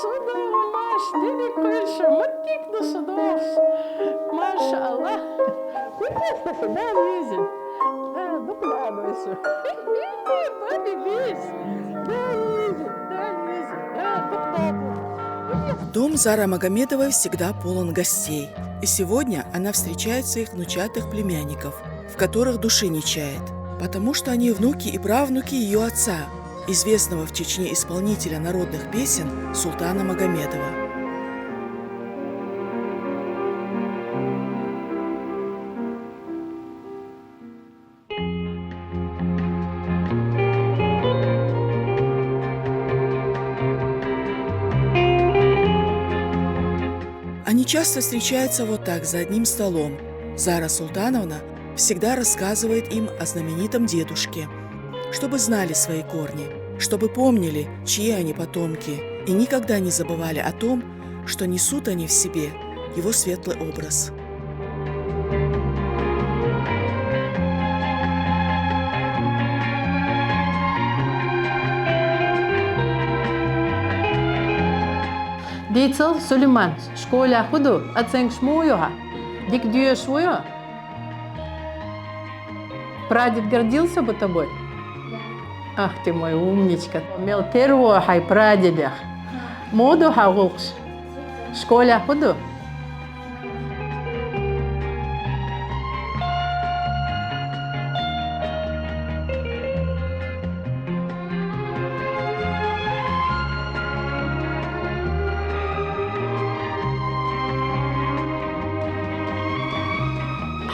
судов, маш, dedi кольша, мотик до судов. Маша Аллах. Интересно, да, Лизин? Да, докладывайся. Папе весь. Да, Лизин, да, докладывайся. Дом Зары Магомедовой всегда полон гостей. И сегодня она встречает своих внучатых племянников, в которых души не чает, потому что они внуки и правнуки ее отца, известного в Чечне исполнителя народных песен Султана Магомедова. Они часто встречаются вот так, за одним столом. Зара Султановна всегда рассказывает им о знаменитом дедушке, чтобы знали свои корни, чтобы помнили, чьи они потомки, и никогда не забывали о том, что несут они в себе его светлый образ. Дейцел Сулейман, школа худу, оценк шмуюха, дик дюешвую. Прадед гордился бы тобой? Ах ты мой умничка. Мел первого хай прадедях. Моду хагулкш. Школа худу.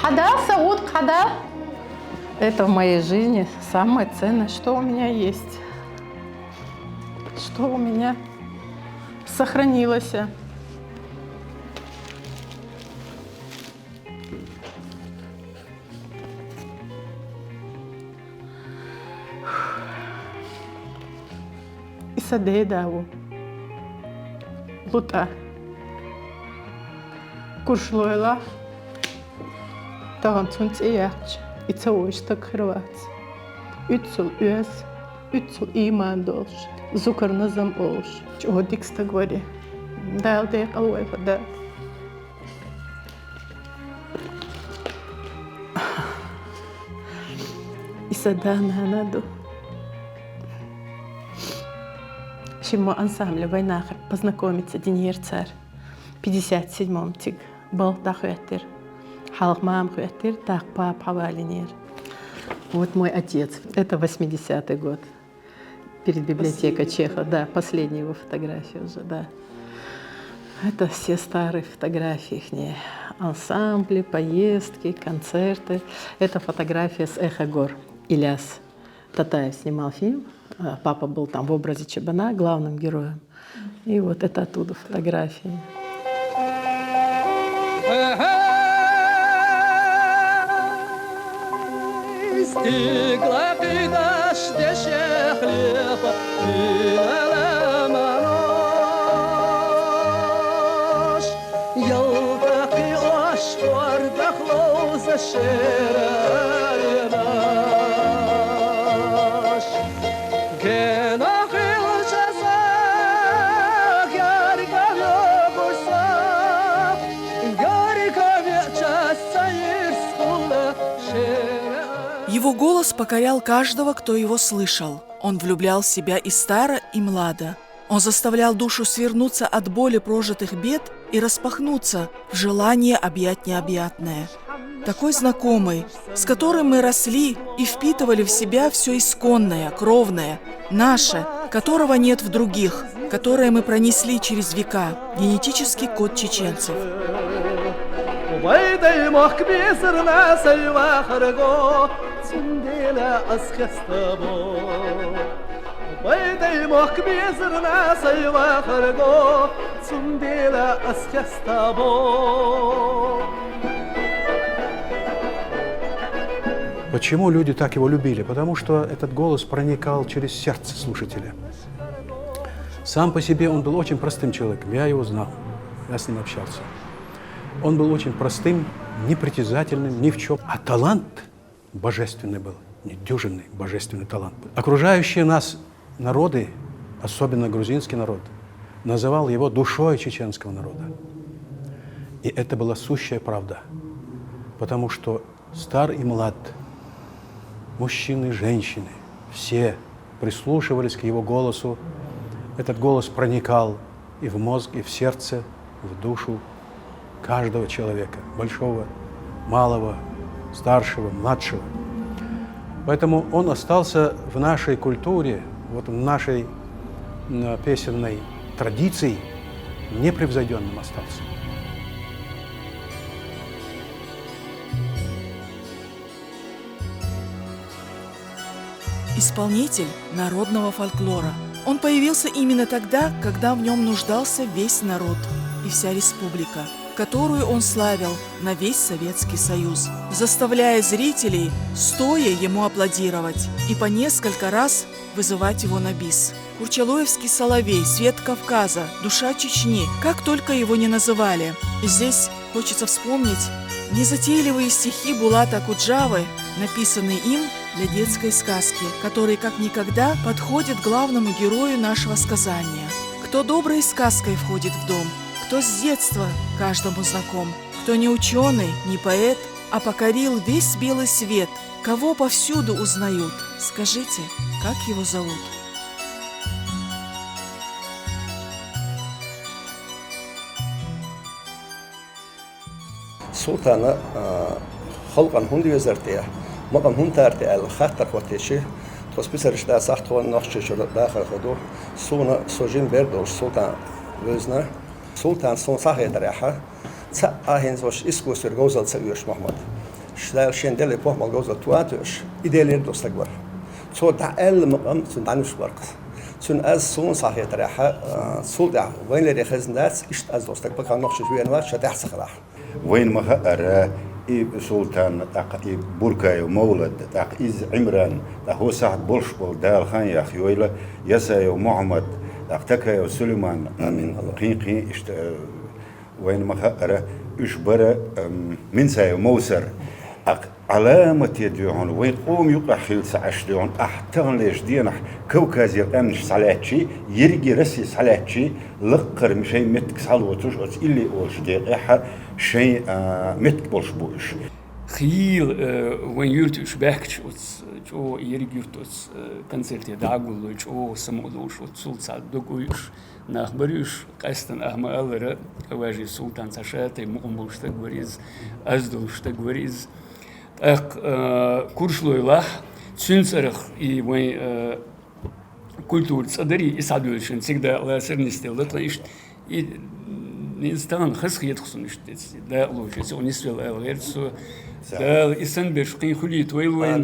Хада, Сауд, хада. Это в моей жизни самое ценное, что у меня есть. Что у меня сохранилось. Исадейдаву. Лута. Куршлойла. Таган цунцияч. İçavuşta kırvaç. Ütsul üyes, ütsul iman dolş. Zukar nazam olş. Чего дикста говори. Да, да, алой вода. И садана наду. Чему ансамбле война познакомиться Деньер царь. 57-м тиг был дахуэтер. Халмам хуэтер так пап хавалинер. Вот мой отец. Это 80-й год. Перед библиотекой Чехова. Да, последняя его фотография уже, да. Это все старые фотографии их. Ансамбли, поездки, концерты. Это фотография с «Эхо гор». Ильяс Татаев снимал фильм. Папа был там в образе Чебана, главным героем. И вот это оттуда фотографии. Стигла кидаш деше хлеба, илала манош. Ялдаки ашвар дахлоза шераринаш. Гена хилчазак, ярика вёгусак, ярика вечаса ирскула шераринаш. Его голос покорял каждого, кто его слышал. Он влюблял в себя и старо, и младо. Он заставлял душу свернуться от боли прожитых бед и распахнуться в желание объять необъятное. Такой знакомый, с которым мы росли и впитывали в себя все исконное, кровное, наше, которого нет в других, которое мы пронесли через века, генетический код чеченцев. وبيدي محكمي صرنا سيوا خرجو سنديلا أسخستبو وبيدي محكمي صرنا سيوا خرجو سنديلا أسخستبو. Почему люди так его любили? Потому что этот голос проникал через сердце слушателя. Сам по себе он был очень простым человеком. Я его знал, я с ним общался. Он был очень простым, непритязательным, ни в чем. А талант божественный был, недюжинный божественный талант. Окружающие нас народы, особенно грузинский народ, называл его душой чеченского народа. И это была сущая правда, потому что стар и млад, мужчины и женщины, все прислушивались к его голосу. Этот голос проникал и в мозг, и в сердце, в душу каждого человека, большого, малого, старшего, младшего. Поэтому он остался в нашей культуре, вот в нашей песенной традиции, непревзойденным остался. Исполнитель народного фольклора. Он появился именно тогда, когда в нем нуждался весь народ и вся республика, которую он славил на весь Советский Союз, заставляя зрителей стоя ему аплодировать и по несколько раз вызывать его на бис. Курчалоевский соловей, свет Кавказа, душа Чечни, как только его не называли. И здесь хочется вспомнить незатейливые стихи Булата Акуджавы, написанные им для детской сказки, который как никогда подходит главному герою нашего сказания. Кто доброй сказкой входит в дом, кто с детства каждому знаком, кто не ученый, не поэт, а покорил весь белый свет, кого повсюду узнают. Скажите, как его зовут? سلطانة خلقا هندي وزارتيه مقام هند تارتي الخطر وتشي تسبيسرش دا ساخت وان نقش شو داخل خدو سونا سوجين بردوش سلطان وزنا سلطان سون صاحي دريحة تا هنز وش اسكو سر جوزل سيوش محمد شلال شندل بوح مال جوزل تواتوش إدلير دوستكبر تو تعال مقام سندانوش برق سون از سون صاحي دريحة سلطان وين اللي خزنات إشت از دوستكبر كان نقش شوية نوات شتحس خلاص وين ما أرى سلطان تاق بركاي ومولد تاق إز عمران تاق هو سعد بولشبول دال خان يا خيويلا يسا ومحمد تاق تكا وسليمان آمين قين إشت وين ما أرى إشبرة من ساي وموسر علامة يدعون وين قوم يقع خلص عشدون أحتغن ليش دينح كوكاز يقامش صلاتشي يرجي رسي صلاتشي لقر مشي متك صلوتوش اللي أولش دقيقة شيء متك بولش بوش خيل وين يرتوش بحكش جو يرجي يرتوش كنسرت يدعقول جو سمولوش وتسلط دقويش نخبريش قاستن أحمد الله واجي سلطان ساشاتي مقوموش تقوريز أزدوش تقوريز كورشلويلاه تسنسرخ وين كولتور تصدري يسعدوش نسيقدا لا سرنستي لطلعش نستان خسخ يدخسون اشتت دا لوش ونسوي الغيرسو دا إسان بشقين خليت وين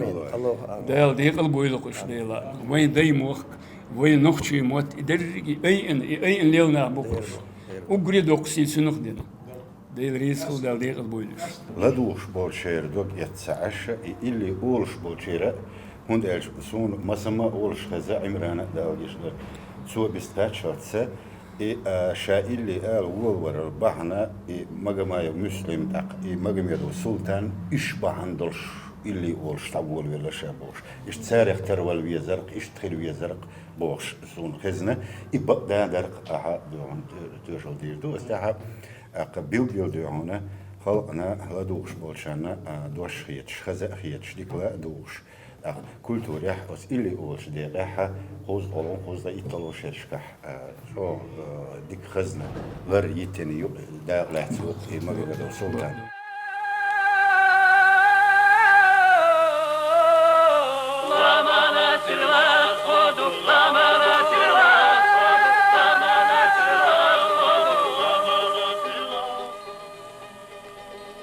دا ديقل بويلقش ديلا وين دايموخ وين نخشي موت درجي أي إن ليلنا بقرش وقريد أقسي سنخ دينا ديل ريسخل دا ديقل بويلش لا دوش بولشير دوك يتسعش اللي أولش بولشير هند إيش سون مسما أولش خزا عمران دا يشدر سو بستاتشاتسا شائل اللي قال ور البحنا مجمع مسلم تق مجمع السلطان إشبع عندلش اللي أولش تقول ولا شابوش تسارخ تروال ويزرق تخيل ويزرق بوش سون خزنة يبقى درق أحد دون تجول ديردو استحب قبيل ديونا خلقنا لدوش بولشنا دوش خيتش خزا خيتش ديكلا دوش كولتوريح أس إلي أولش ديقها خوز أولون خوز دا إيطالوش يشكح شو ديك خزنة غير يتني دا لحتوق إما بيقدر سلطان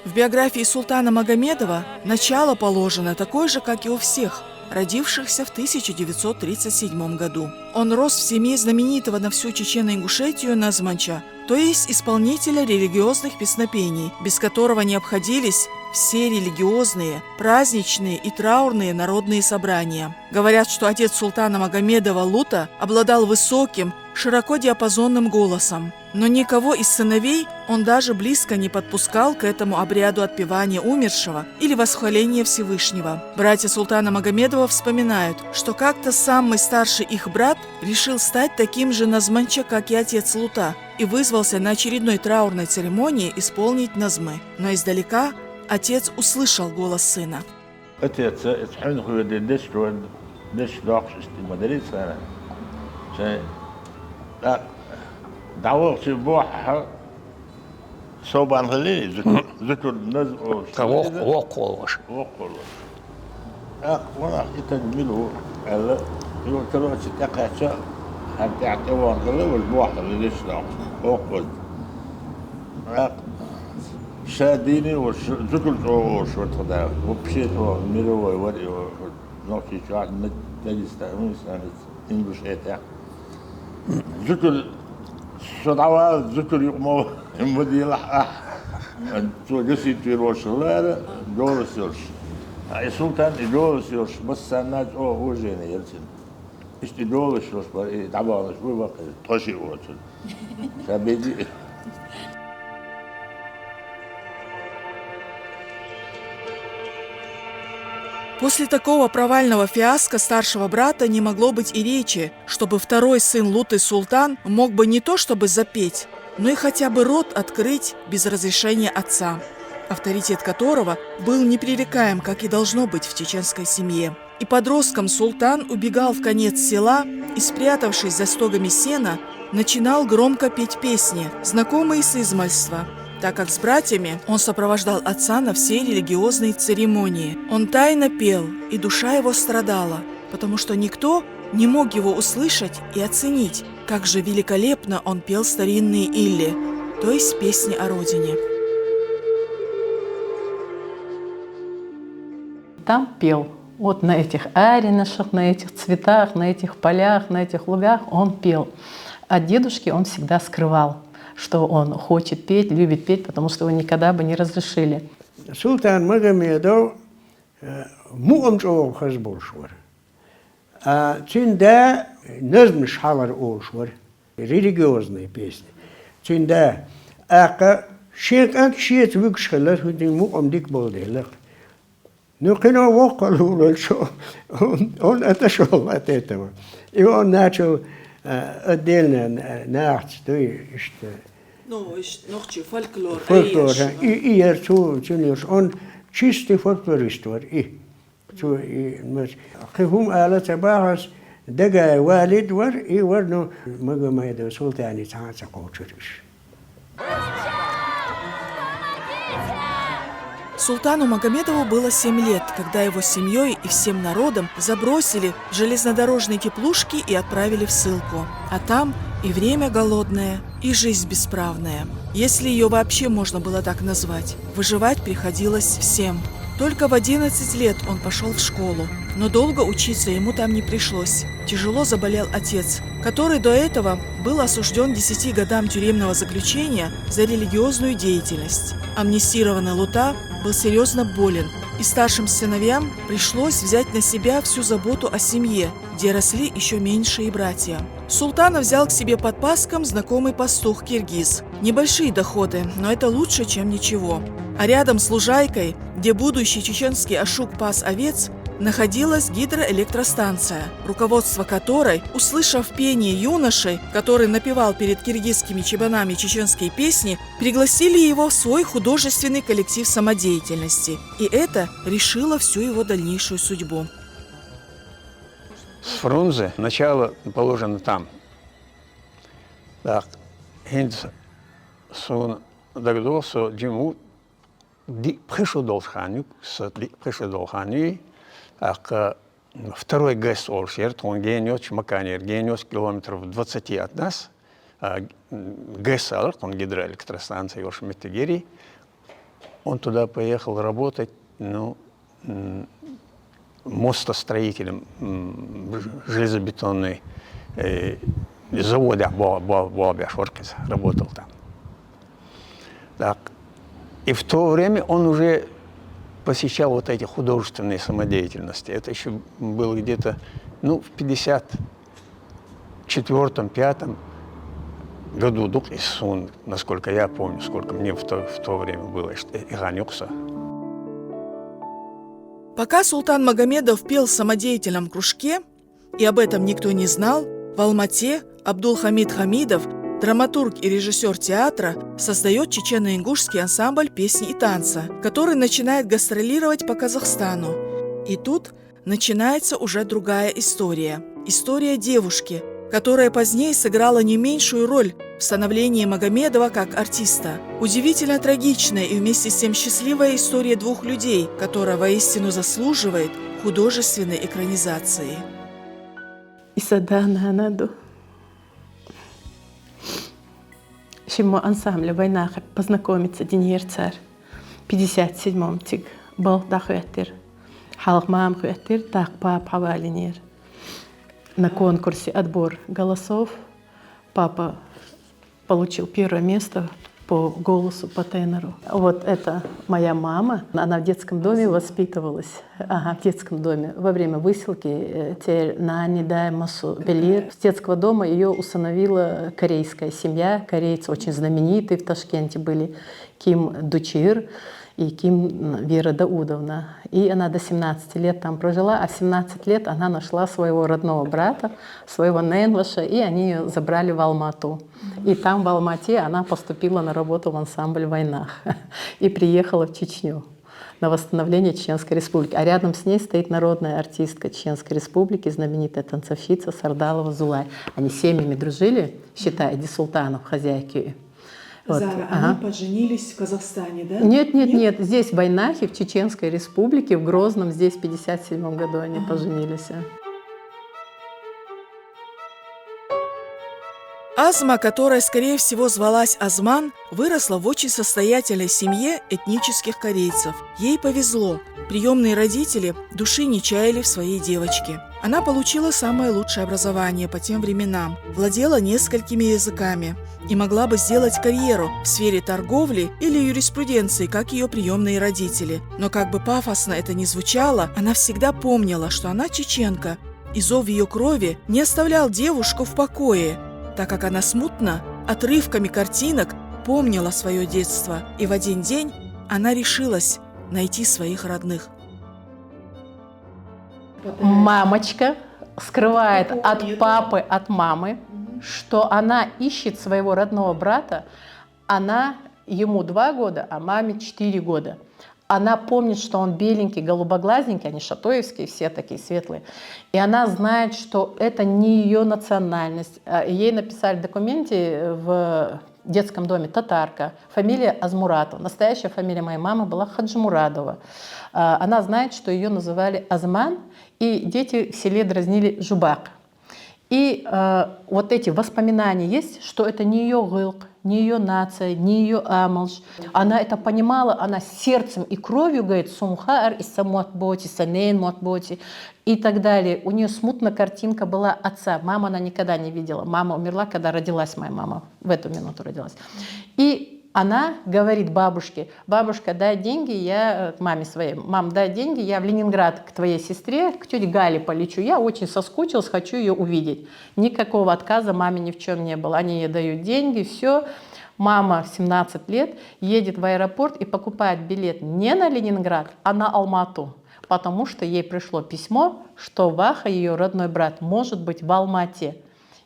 В биографии султана Магомедова начало положено такое же, как и у всех, родившихся в 1937 году. Он рос в семье знаменитого на всю Чечено-Ингушетию Назманча, то есть исполнителя религиозных песнопений, без которого не обходились все религиозные, праздничные и траурные народные собрания. Говорят, что отец султана Магомедова Лута обладал высоким, широко диапазонным голосом, но никого из сыновей он даже близко не подпускал к этому обряду отпевания умершего или восхваления Всевышнего. Братья султана Магомедова вспоминают, что как-то самый старший их брат решил стать таким же назманча, как и отец Лута, и вызвался на очередной траурной церемонии исполнить назмы. Но издалека отец услышал голос сына. شاديني وزكل شو تدا وبشيت وميرو ودي ونوكي شاعر نتجس تأمين سنة إنجلش إيتا زكل صدعوا زكل يقمو مدي لح تو جسي تيروش لا دولس يرش السلطان دولس يرش بس الناس هو جيني يرسل إيش دولس يرش بقى تعبان شوي بقى تشي وصل شابيدي. После такого провального фиаско старшего брата не могло быть и речи, чтобы второй сын Луты Султан мог бы не то чтобы запеть, но и хотя бы рот открыть без разрешения отца, авторитет которого был непререкаем, как и должно быть в чеченской семье. И подростком Султан убегал в конец села и, спрятавшись за стогами сена, начинал громко петь песни, знакомые с измальства, так как с братьями он сопровождал отца на все религиозные церемонии. Он тайно пел, и душа его страдала, потому что никто не мог его услышать и оценить, как же великолепно он пел старинные илли, то есть песни о родине. Там пел. Вот на этих аринашах, на этих цветах, на этих полях, на этих лугах он пел. От дедушки он всегда скрывал, что он хочет петь, любит петь, потому что его никогда бы не разрешили. Султан Магомедов муамчо хазболшвар. А цинда назм шхалар олшвар, религиозные песни. Цинда ака шек ак шет выкшхалар худин муам дик болделах. Но кино вокалул шо, он отошел от этого. И он начал отдельно нахц, то есть фольклор. И он чистый фольклорист. И خهم آلة باعث دقا والد и ورنو Магомедов султани цаца кочериш. Султану Магомедову было 7 лет, когда его семьей и всем народом забросили в железнодорожные теплушки и отправили в ссылку. А там и время голодное, и жизнь бесправная, если ее вообще можно было так назвать. Выживать приходилось всем. Только в 11 лет он пошел в школу, но долго учиться ему там не пришлось. Тяжело заболел отец, который до этого был осужден 10 годам тюремного заключения за религиозную деятельность. Амнистированный Лута был серьезно болен, и старшим сыновьям пришлось взять на себя всю заботу о семье, где росли еще меньшие братья. Султана взял к себе под паском знакомый пастух-киргиз. Небольшие доходы, но это лучше, чем ничего. А рядом с лужайкой, где будущий чеченский ашук пас овец, находилась гидроэлектростанция, руководство которой, услышав пение юноши, который напевал перед киргизскими чебанами чеченские песни, пригласили его в свой художественный коллектив самодеятельности. И это решило всю его дальнейшую судьбу. С Фрунзе начало положено там. Так, Хинд сон дагдосо джиму пришел долханю, пришел долханю. Второй ГЭС Олшерт, он генет Чмаканер, генет километров 20 от нас. ГЭС Алерт, он гидроэлектростанция Йошметегери. Он туда поехал работать, мостостроителем железобетонной завода Бобяшоркес, работал там. Так. И в то время он уже посещал вот эти художественные самодеятельности. Это еще было где-то, в 54-55 году, насколько я помню, сколько мне в то время было. Пока султан Магомедов пел в самодеятельном кружке, и об этом никто не знал, в Алмате Абдулхамид Хамидов, драматург и режиссер театра, создает чечено-ингушский ансамбль песни и танца, который начинает гастролировать по Казахстану. И тут начинается уже другая история. История девушки, которая позднее сыграла не меньшую роль в становлении Магомедова как артиста. Удивительно трагичная и вместе с тем счастливая история двух людей, которая воистину заслуживает художественной экранизации. Исадана Анаду. Шимо ансамбль война познакомиться Диньер царь. 57-м тиг был дахуэттер. Халкмам хуэттер тахпа павалинер. На конкурсе отбор голосов папа получил первое место по голосу, по тенору. Вот это моя мама. Она в детском доме воспитывалась. В детском доме. Во время высылки с детского дома ее усыновила корейская семья. Корейцы очень знаменитые в Ташкенте были. Ким Дучир и Ким Вера Даудовна. И она до 17 лет там прожила, а в 17 лет она нашла своего родного брата, своего Ненваша, и они ее забрали в Алмату. И там в Алмате она поступила на работу в ансамбль «Война» и приехала в Чечню на восстановление Чеченской Республики. А рядом с ней стоит народная артистка Чеченской Республики, знаменитая танцовщица Сардалова Зулай. Они семьями дружили, считая Эдисултанов, хозяйки. Вот. Зара, они поженились в Казахстане, да? Нет. Здесь в Войнахе, в Чеченской Республике, в Грозном, здесь в 1957 году они поженились. Азма, которая, скорее всего, звалась Азман, выросла в очень состоятельной семье этнических корейцев. Ей повезло. Приемные родители души не чаяли в своей девочке. Она получила самое лучшее образование по тем временам, владела несколькими языками и могла бы сделать карьеру в сфере торговли или юриспруденции, как ее приемные родители. Но как бы пафосно это ни звучало, она всегда помнила, что она чеченка, и зов ее крови не оставлял девушку в покое, так как она смутно, отрывками картинок, помнила свое детство, и в один день она решилась найти своих родных. Мамочка скрывает от папы, от мамы, что она ищет своего родного брата. Ему 2 года, а маме 4 года. Она помнит, что он беленький, голубоглазненький, они шатоевские, все такие светлые. И она знает, что это не ее национальность. Ей написали в документе в детском доме татарка, фамилия Азмуратова. Настоящая фамилия моей мамы была Хаджимурадова. Она знает, что ее называли Азман, и дети в селе дразнили Жубак. И вот эти воспоминания есть, что это не ее гылк, не ее нация, не ее амалж. Она это понимала, она сердцем и кровью говорит «сумхар и самуатботи, санейн муатботи» и так далее. У нее смутная картинка была отца. Маму она никогда не видела. Мама умерла, когда родилась моя мама. В эту минуту родилась. И она говорит бабушке: бабушка, дай деньги, я маме своей, мам, дай деньги, я в Ленинград к твоей сестре, к тете Гале полечу, я очень соскучилась, хочу ее увидеть. Никакого отказа маме ни в чем не было. Они ей дают деньги, все. Мама в 17 лет едет в аэропорт и покупает билет не на Ленинград, а на Алмату, потому что ей пришло письмо, что Ваха, ее родной брат, может быть в Алмате.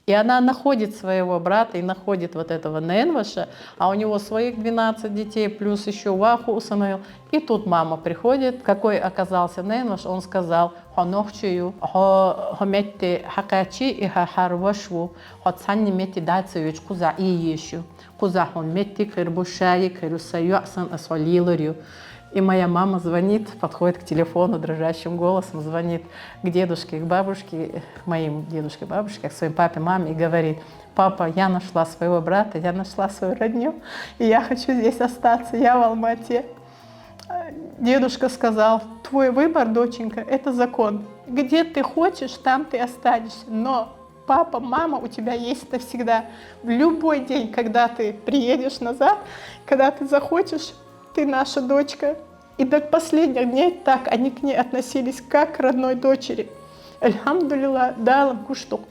И она находит своего брата и находит вот этого Ненваша, а у него своих 12 детей, плюс еще Ваху усыновил. И тут мама приходит, какой оказался Ненваш, он сказал: «Хонохчую, хометти хакачи и хахарвашву, хотсанни метти дайцевич куза и ещу, куза хон метти кырбушаи кырусаю асан асвалиларю». И моя мама звонит, подходит к телефону дрожащим голосом, звонит к дедушке, к бабушке, к моим дедушке, бабушке, к своим папе, маме и говорит: «Папа, я нашла своего брата, я нашла свою родню, и я хочу здесь остаться, я в Алмате». Дедушка сказал: «Твой выбор, доченька, это закон. Где ты хочешь, там ты останешься, но папа, мама у тебя есть навсегда. В любой день, когда ты приедешь назад, когда ты захочешь, ты наша дочка. И до последних дней так они к ней относились, как к родной дочери. Альхамдулилла, далам куштук.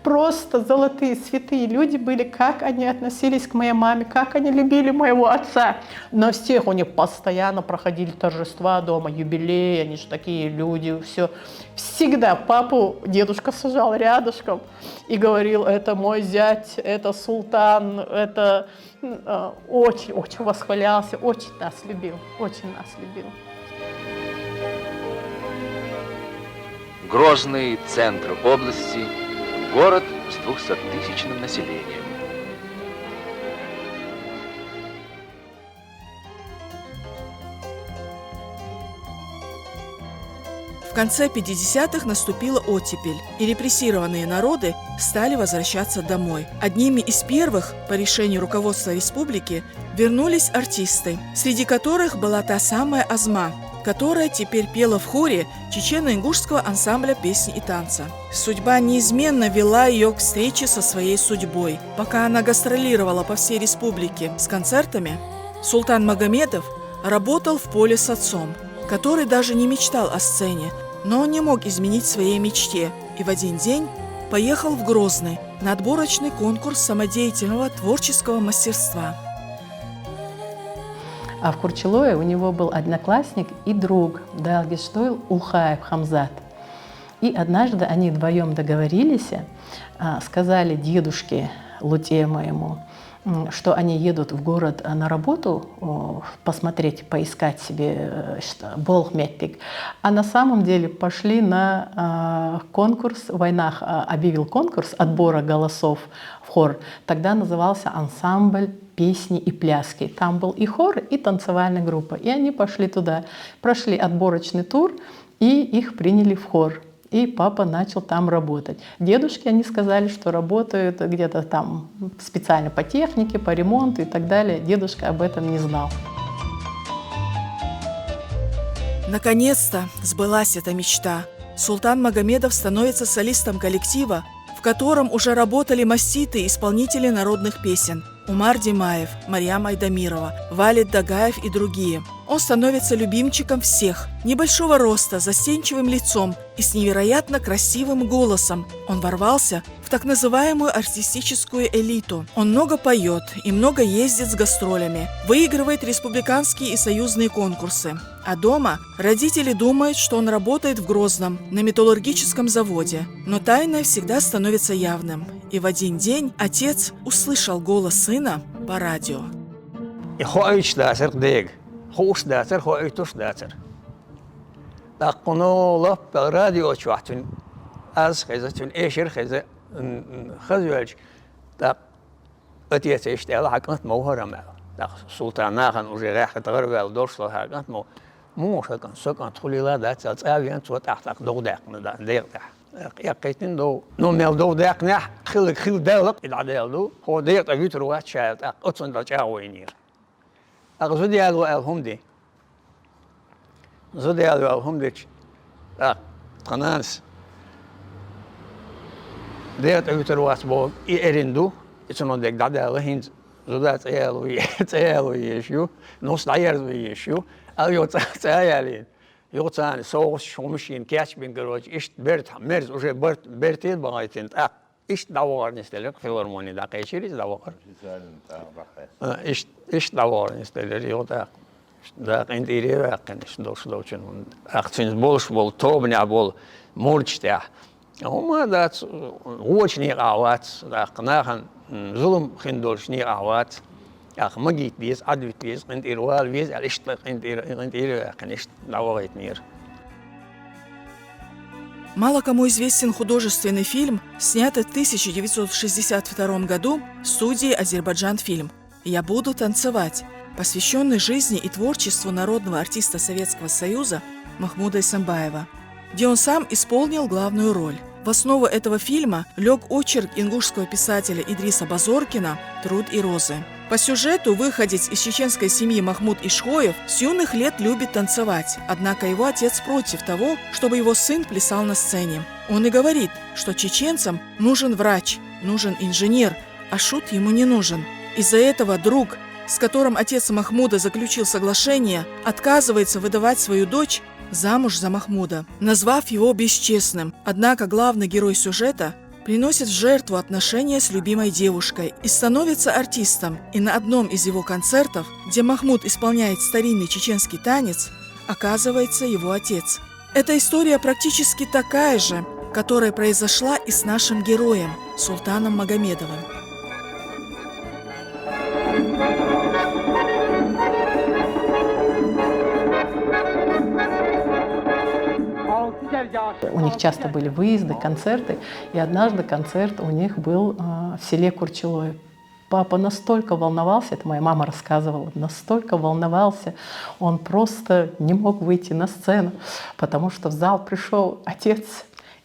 Просто золотые, святые люди были, как они относились к моей маме, как они любили моего отца. На всех у них постоянно проходили торжества дома, юбилеи, они же такие люди, все. Всегда папу дедушка сажал рядышком и говорил: это мой зять, это султан, это очень восхвалялся, очень нас любил, очень нас любил. Грозный центр области, город с 200-тысячным населением. В конце 50-х наступила оттепель, и репрессированные народы стали возвращаться домой. Одними из первых, по решению руководства республики, вернулись артисты, среди которых была та самая Азма, которая теперь пела в хоре чечено-ингушского ансамбля песни и танца. Судьба неизменно вела ее к встрече со своей судьбой. Пока она гастролировала по всей республике с концертами, Султан Магомедов работал в поле с отцом, который даже не мечтал о сцене, но он не мог изменить своей мечте и в один день поехал в Грозный на отборочный конкурс самодеятельного творческого мастерства. А в Курчелое у него был одноклассник и друг Далгиштойл Улхаев Хамзат. И однажды они вдвоем договорились, сказали дедушке Луте моему, что они едут в город на работу посмотреть, поискать себе болхметтик. А на самом деле пошли на конкурс, Войнах объявил конкурс отбора голосов в хор. Тогда назывался ансамбль песни и пляски. Там был и хор, и танцевальная группа. И они пошли туда, прошли отборочный тур, и их приняли в хор. И папа начал там работать. Дедушки, они сказали, что работают где-то там специально по технике, по ремонту и так далее. Дедушка об этом не знал. Наконец-то сбылась эта мечта. Султан Магомедов становится солистом коллектива, в котором уже работали маститые исполнители народных песен: Умар Димаев, Марьям Айдамирова, Валид Дагаев и другие. Он становится любимчиком всех. Небольшого роста, застенчивым лицом и с невероятно красивым голосом. Он ворвался в так называемую артистическую элиту. Он много поет и много ездит с гастролями, выигрывает республиканские и союзные конкурсы. А дома родители думают, что он работает в Грозном, на металлургическом заводе. Но тайное всегда становится явным. И в один день отец услышал голос сына по радио. خوش داتر خوی توش داتر. تقنوا لب الراديو شوحتن از خزتن إيشر خز خزوج تق أتيت إشتغل حقنت موهرة ما تق سلطان ناخن وجي راح تغرب الدورس له حقنت مو شكن سكن تخلي لا دات أتعاون توت تحت دودق ندير تحت يقيتن دو نومل دودق نح خل دالق العدال دو هو دير تبيت روات شايل أتصل رجعوينير. أقصد على الهمدي زودي على الهمدي قناص ديت أبيت الوقت بوب إيرندو يسمون ديك دعدا لهين زودات عيالو يشيو نص عيال يشيو أو يوتعيالين يوتعان صوص شومشين كاش بين جروج إيش برت مرز وجه برتيد بغايتين إيش دوار نستلق في الهرموني دا قيشيريز دوار إيش دوار نستلق يوتا دا قنديري واقنش دوشن أختين بولش بول توبني بول مورجتاع هما دات ووشني قاوات دا قناخن ظلم خندولشني قاوات أخ مجيت بيز عدوت بيز قندير وال بيز على قنديري واقنش دواريت مير. Мало кому известен художественный фильм, снятый в 1962 году в студии «Азербайджан-фильм» «Я буду танцевать», посвященный жизни и творчеству народного артиста Советского Союза Махмуда Исамбаева, где он сам исполнил главную роль. В основу этого фильма лег очерк ингушского писателя Идриса Базоркина «Труд и розы». По сюжету выходец из чеченской семьи Махмуд Ишхоев с юных лет любит танцевать, однако его отец против того, чтобы его сын плясал на сцене. Он и говорит, что чеченцам нужен врач, нужен инженер, а шут ему не нужен. Из-за этого друг, с которым отец Махмуда заключил соглашение, отказывается выдавать свою дочь замуж за Махмуда, назвав его бесчестным. Однако главный герой сюжета приносит в жертву отношения с любимой девушкой и становится артистом. И на одном из его концертов, где Махмуд исполняет старинный чеченский танец, оказывается его отец. Эта история практически такая же, которая произошла и с нашим героем, Султаном Магомедовым. У них часто были выезды, концерты, и однажды концерт у них был в селе Курчелое. Папа настолько волновался, это моя мама рассказывала, настолько волновался, он просто не мог выйти на сцену, потому что в зал пришел отец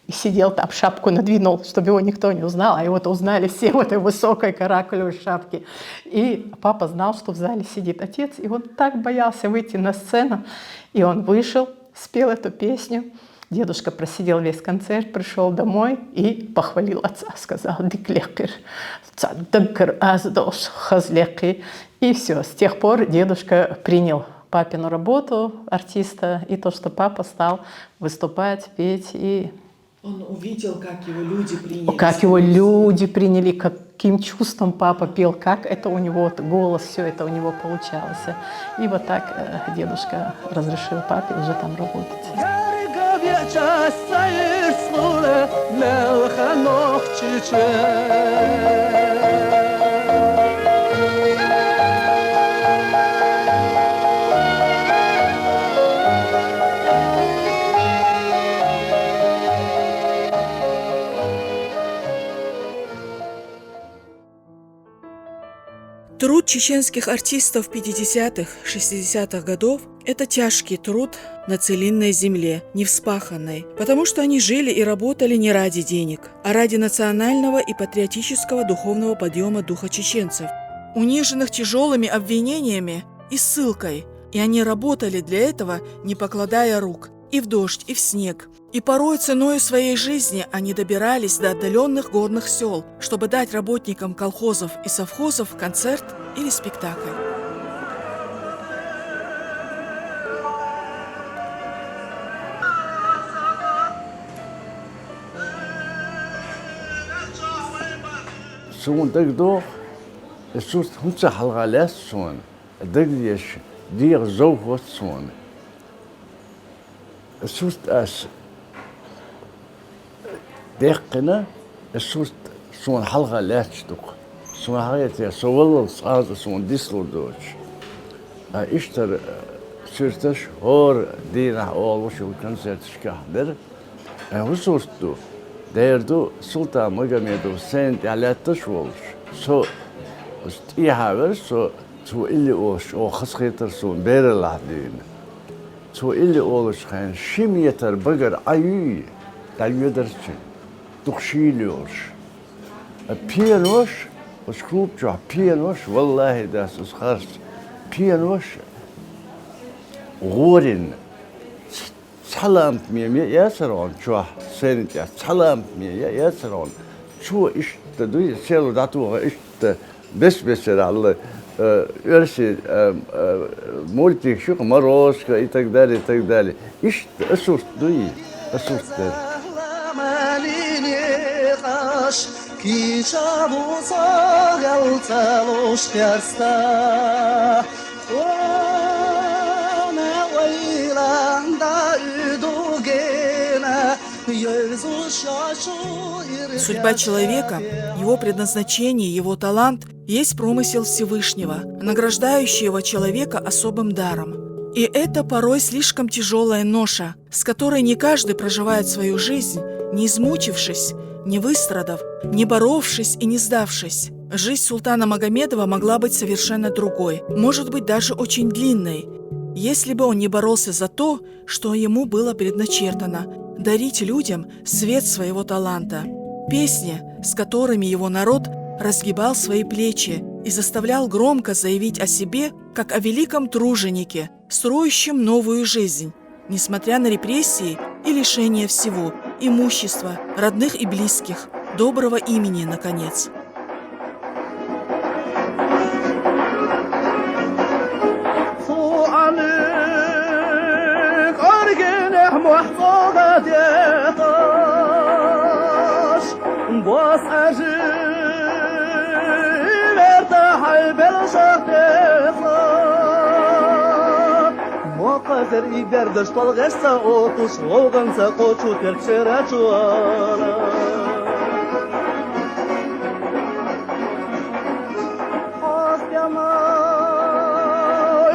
и сидел там, шапку надвинул, чтобы его никто не узнал, а его-то узнали все в этой высокой каракулевой шапке. И папа знал, что в зале сидит отец, и он так боялся выйти на сцену, и он вышел, спел эту песню. Дедушка просидел весь концерт, пришел домой и похвалил отца, сказал «Диклекер, цаддакер аздош хазлеки». И все, с тех пор дедушка принял папину работу артиста и то, что папа стал выступать, петь. И он увидел, как его люди приняли. Как его люди приняли, каким чувством папа пел, как это у него, голос, все это у него получалось. И вот так дедушка разрешил папе уже там работать. Труд чеченских артистов 50-х, 60-х годов – это тяжкий труд на целинной земле, не вспаханной, потому что они жили и работали не ради денег, а ради национального и патриотического духовного подъема духа чеченцев, униженных тяжелыми обвинениями и ссылкой, и они работали для этого, не покладая рук, и в дождь, и в снег. И порой ценой своей жизни они добирались до отдаленных горных сел, чтобы дать работникам колхозов и совхозов концерт или спектакль. السوست أس دقنا السوست سون حلقة لا تشتق سون حياتي سوالل صاد سون ديسلو دوش إشتر سيرتش هور دينا أول وشو كونسرت شكاحدر وسوستو ديردو سلطان مجمدو سنت على تشولش سو استيحاور سو اللي أوش أو خسخيتر سون بير العدين سو اللي أولش خان شميتر بقر عيوي تليدرشين تخشيليوش بيانوش وشكوب جو بيانوش والله داس اسخرش بيانوش غورين سلام مية ياسرون شو سنت سلام مية ياسرون شو إيش تدوي سيلو داتو إيش بس على أرسل مولتي شو مروس كي تقدري إيش أسوس دوي أسوس ده كي شابو صاغل تلوش كرستا وانا ويلان دايدو جينا يرزو شاشو. Судьба человека, его предназначение, его талант есть промысел Всевышнего, награждающего человека особым даром. И это порой слишком тяжелая ноша, с которой не каждый проживает свою жизнь, не измучившись, не выстрадав, не боровшись и не сдавшись. Жизнь султана Магомедова могла быть совершенно другой, может быть даже очень длинной, если бы он не боролся за то, что ему было предначертано, дарить людям свет своего таланта. Песни, с которыми его народ разгибал свои плечи и заставлял громко заявить о себе, как о великом труженике, строящем новую жизнь, несмотря на репрессии и лишение всего – имущества, родных и близких, доброго имени, наконец. قدر يقردش طلغشتا اوتوش غوغنسا قوتشو تركشرا جوانا حاسب يا ما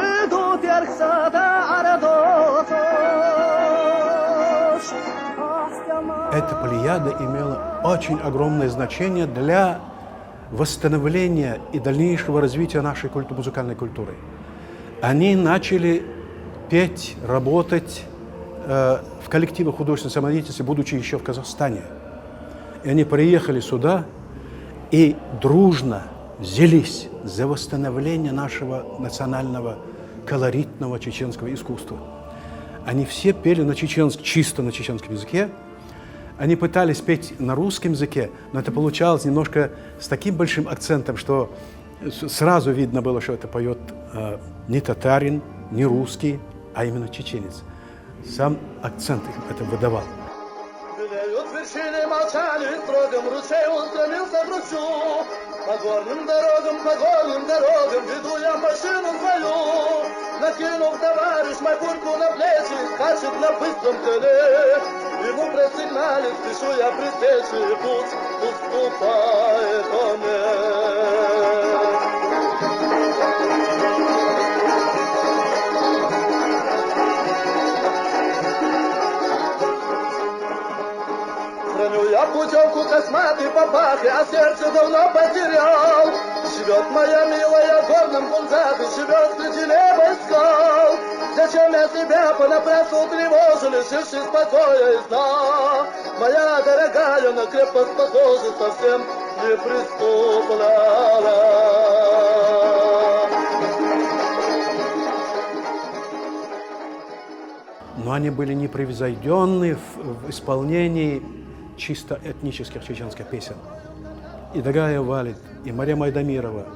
ايدو تركسا دا عردوتوش Эта плеяда имела очень огромное значение для восстановления и дальнейшего развития нашей музыкальной культуры. Они начали петь, работать в коллективах художественной самодеятельности, будучи еще в Казахстане. И они приехали сюда и дружно взялись за восстановление нашего национального колоритного чеченского искусства. Они все пели на чисто на чеченском языке. Они пытались петь на русском языке, но это получалось немножко с таким большим акцентом, что сразу видно было, что это поет не татарин, не русский, а именно чеченец. Сам акцент это выдавал. По горным дорогам веду я машину свою. Накинув товарищ макурку на плечи, скачет на быстром коне. Ему просигналит, спешу я предпечи, путь уступает он мне. Я путевку косматый папахи, а сердце давно потерял. Живет моя милая в горном Кунзаде, живет среди неба и скал. Зачем я себя понапрасну тревожу, лишившись покоя и сна? Моя дорогая, на крепость похожа, совсем неприступна. Но они были непревзойденны в исполнении чисто этнических чеченских песен. И Дагая Валид, и Марьям Айдамирова,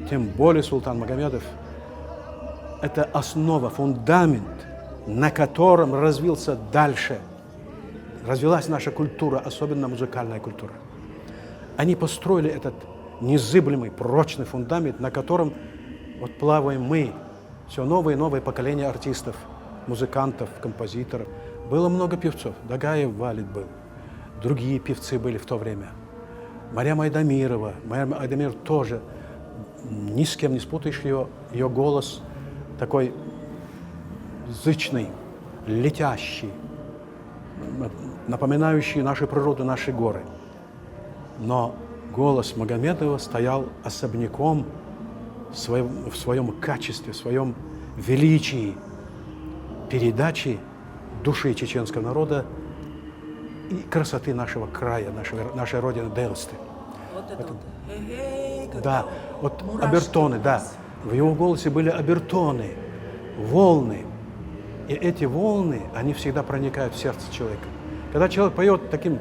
тем более Султан Магомедов, это основа, фундамент, на котором развился дальше, развилась наша культура, особенно музыкальная культура. Они построили этот незыблемый, прочный фундамент, на котором вот плаваем мы, все новые и новые поколения артистов, музыкантов, композиторов. Было много певцов. Дагаев Валид был. Другие певцы были в то время. Марьям Айдамирова. Марьям Айдамирова тоже. Ни с кем не спутаешь ее. Ее голос такой зычный, летящий, напоминающий нашу природу, наши горы. Но голос Магомедова стоял особняком в своем качестве, в своем величии передачи души чеченского народа и красоты нашего края, нашей родины Делсты. Вот это да, вот обертоны, да. В его голосе были обертоны, волны. И эти волны, они всегда проникают в сердце человека. Когда человек поет таким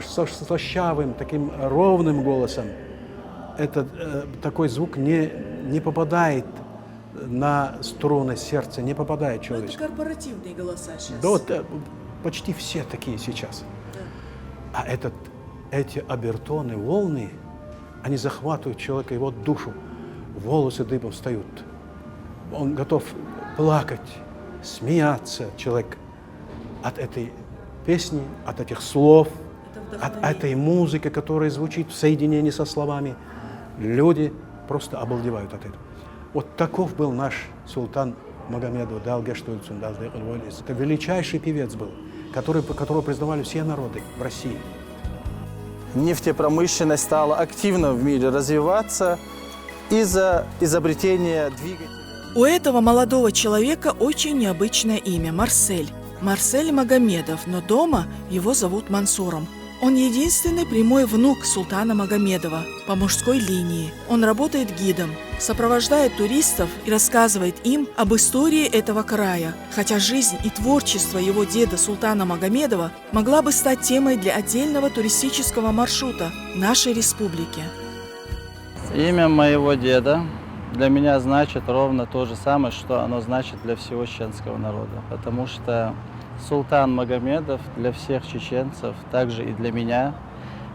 слащавым, таким ровным голосом, такой звук не попадает на струны сердца, не попадает человек. Это корпоративные голоса сейчас. Да, вот почти все такие сейчас. Да. А эти обертоны, волны, они захватывают человека, его душу. Волосы дыбом встают. Он готов плакать, смеяться, человек, от этой песни, от этих слов, от этой музыки, которая звучит в соединении со словами. Люди просто обалдевают от этого. Вот таков был наш султан Магомедов, Далгештульцун, Далгештульцун. Это величайший певец был, которого признавали все народы в России. Нефтепромышленность стала активно в мире развиваться из-за изобретения двигателя. У этого молодого человека очень необычное имя – Марсель. Марсель Магомедов, но дома его зовут Мансуром. Он единственный прямой внук султана Магомедова по мужской линии. Он работает гидом, сопровождает туристов и рассказывает им об истории этого края, хотя жизнь и творчество его деда султана Магомедова могла бы стать темой для отдельного туристического маршрута нашей республики. Имя моего деда для меня значит ровно то же самое, что оно значит для всего чеченского народа, потому что султан Магомедов для всех чеченцев, также и для меня,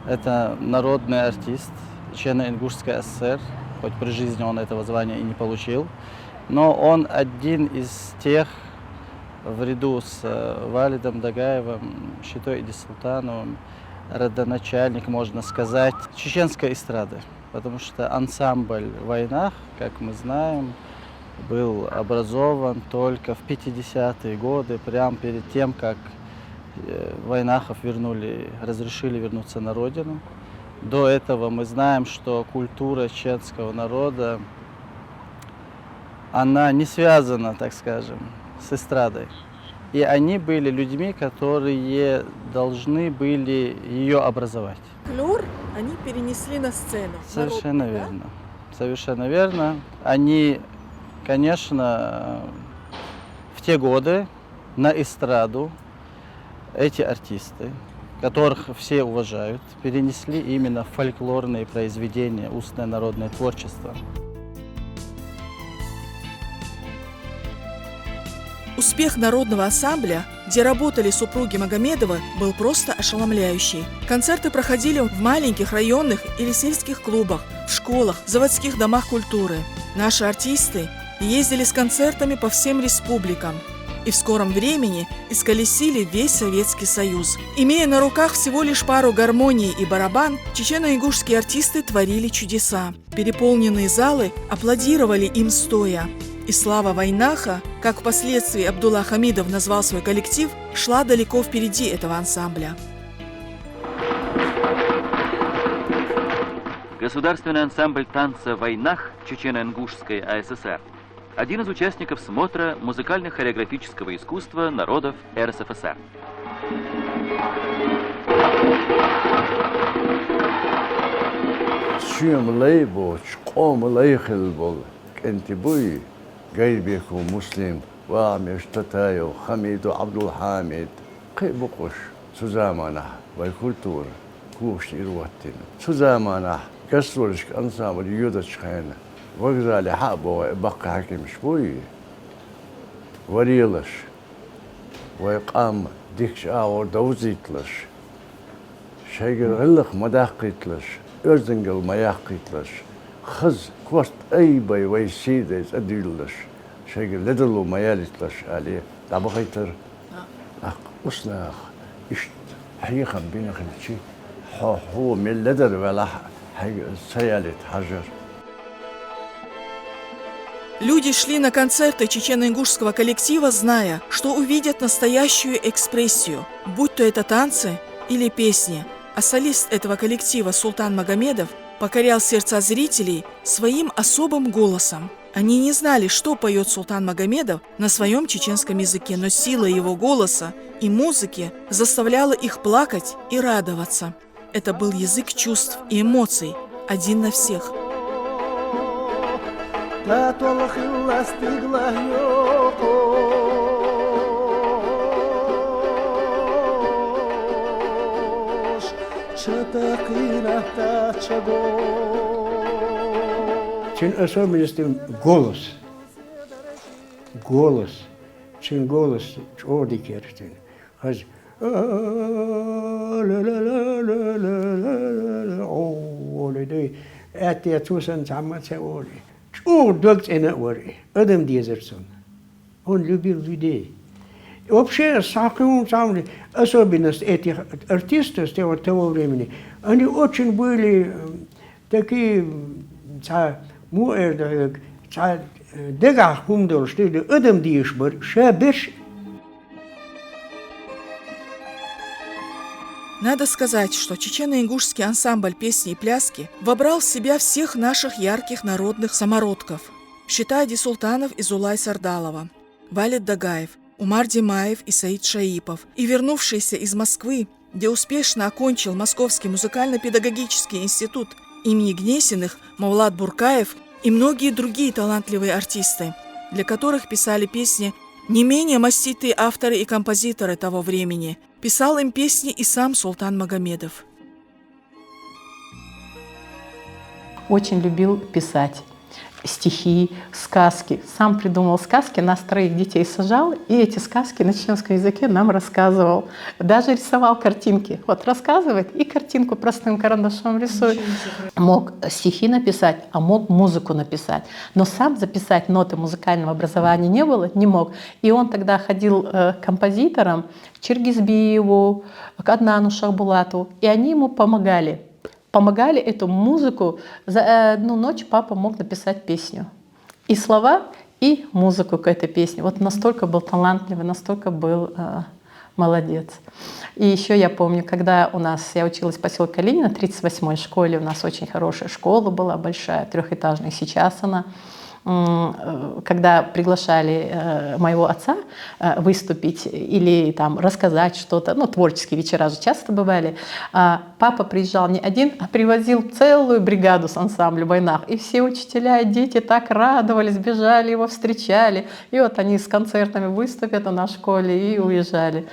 это народный артист Чечено-Ингушской ССР, хоть при жизни он этого звания и не получил, но он один из тех, в ряду с Валидом Дагаевым, Шитой Идисултановым, родоначальник, можно сказать, чеченской эстрады, потому что ансамбль «Войнах», как мы знаем, был образован только в 50-е годы, прямо перед тем, как войнахов разрешили вернуться на родину. До этого мы знаем, что культура чеченского народа, она не связана, так скажем, с эстрадой. И они были людьми, которые должны были ее образовать. Фольклор они перенесли на сцену. Совершенно верно. Совершенно верно. Они, конечно, в те годы на эстраду эти артисты, которых все уважают, перенесли именно фольклорные произведения, устное народное творчество. Успех народного ансамбля, где работали супруги Магомедова, был просто ошеломляющий. Концерты проходили в маленьких районных или сельских клубах, в школах, в заводских домах культуры. Наши артисты ездили с концертами по всем республикам и в скором времени исколесили весь Советский Союз. Имея на руках всего лишь пару гармоний и барабан, чечено-ингушские артисты творили чудеса. Переполненные залы аплодировали им стоя. И слава Войнаха, как впоследствии Абдулла Хамидов назвал свой коллектив, шла далеко впереди этого ансамбля. Государственный ансамбль танца «Войнах» Чечено-Ингушской АССР – один из участников смотра музыкально-хореографического искусства народов РСФСР. قيبيكو مسلم وعمش تتايو حميد وعبد الحامد قيبقوش سوزامانا والكولتور كوش إرواتين سوزامانا كسرولش أنصام يودش خينا وغزالي حابو بقى حكيم شبوي وريلش ويقام ديكش آور دوزيتلش شايقر غلق مداقيتلش أرزنقل مياقيتلش خز كوست أي باي ويسيدز أديلش شيء لدلو ما يالتلش عليه دابغيتر أصلا إيش حقيقة بينا خلتشي هو من لدر ولا سيالت حجر. Люди шли на концерты чечено-ингушского коллектива, зная, что увидят настоящую экспрессию, будь то это танцы или песни. А солист этого коллектива Султан Магомедов покорял сердца зрителей своим особым голосом. Они не знали, что поет Султан Магомедов на своем чеченском языке, но сила его голоса и музыки заставляла их плакать и радоваться. Это был язык чувств и эмоций, один на всех. Чин особенности голос. Голос. Чин голос чорди керстен. Хаз это тусан самаца оли. Чур докт ена ори. Адам Дезерсон. Он любил людей. Вообще, сам особенность этих артистов с того времени, они очень были такие, Надо сказать, что чечено-ингушский ансамбль песни и пляски вобрал в себя всех наших ярких народных самородков. Шитай Идисултанов и Зулай Сардалова, Валид Дагаев, Умар Димаев и Саид Шаипов, и вернувшийся из Москвы, где успешно окончил Московский музыкально-педагогический институт имени Гнесиных Мавлад Буркаев и многие другие талантливые артисты, для которых писали песни не менее маститые авторы и композиторы того времени. Писал им песни и сам Султан Магомедов. Очень любил писать стихи, сказки. Сам придумал сказки, нас 3 детей сажал, и эти сказки на чеченском языке нам рассказывал. Даже рисовал картинки. Вот рассказывает и картинку простым карандашом рисует. Мог стихи написать, а мог музыку написать. Но сам записать ноты музыкального образования не было, не мог. И он тогда ходил к композиторам, к Чиргизбиеву, к Аднану Шахбулатову, и они ему помогали эту музыку. За одну ночь папа мог написать песню. И слова, и музыку к этой песне. Вот настолько был талантливый, настолько был молодец. И еще я помню, когда я училась в поселке Калинина, 38-й школе, у нас очень хорошая школа была, большая, 3-этажная, сейчас она. Когда приглашали моего отца выступить или там рассказать что-то, творческие вечера же часто бывали, папа приезжал не один, а привозил целую бригаду с ансамбля «Войнах». И все учителя и дети так радовались, бежали его, встречали. И вот они с концертами выступят у нас в школе и уезжали.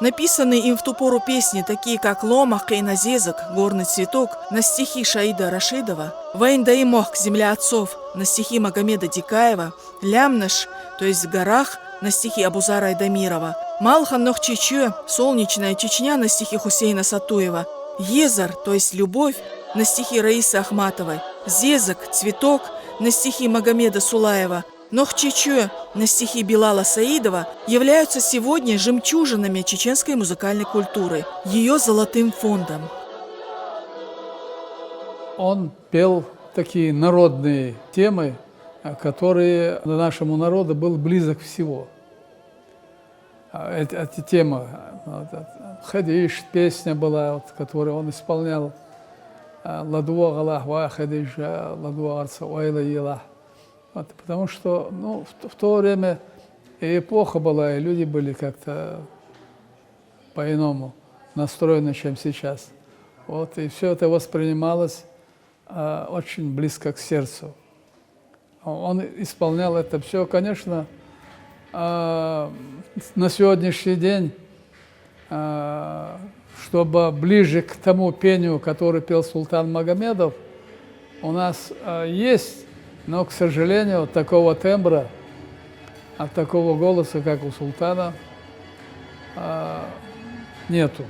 Написанные им в ту пору песни, такие как «Ломах Кайназезок», «Горный цветок» на стихи Шаида Рашидова, «Вайн да и мох, земля отцов» на стихи Магомеда Дикаева, «Лямныш», то есть «В горах» на стихи Абузара Айдамирова, «Малхан нох Чече», «Солнечная Чечня» на стихи Хусейна Сатуева, «Езар», то есть «Любовь» на стихи Раисы Ахматовой, «Зезок», «Цветок» на стихи Магомеда Сулаева, «Нох-Чече» на стихи Билала Саидова являются сегодня жемчужинами чеченской музыкальной культуры, ее золотым фондом. Он пел такие народные темы, которые нашему народу был близок всего. Эти темы, «Хадиш» песня была, которую он исполнял, «Ладуа Галах ва Хадиш, Ладуа Арца Уайла Елах». Потому что в то время и эпоха была, и люди были как-то по-иному настроены, чем сейчас. И все это воспринималось очень близко к сердцу. Он исполнял это все, конечно, на сегодняшний день, чтобы ближе к тому пению, который пел Султан Магомедов, у нас есть. Но, к сожалению, такого тембра, от такого голоса, как у Султана, нету.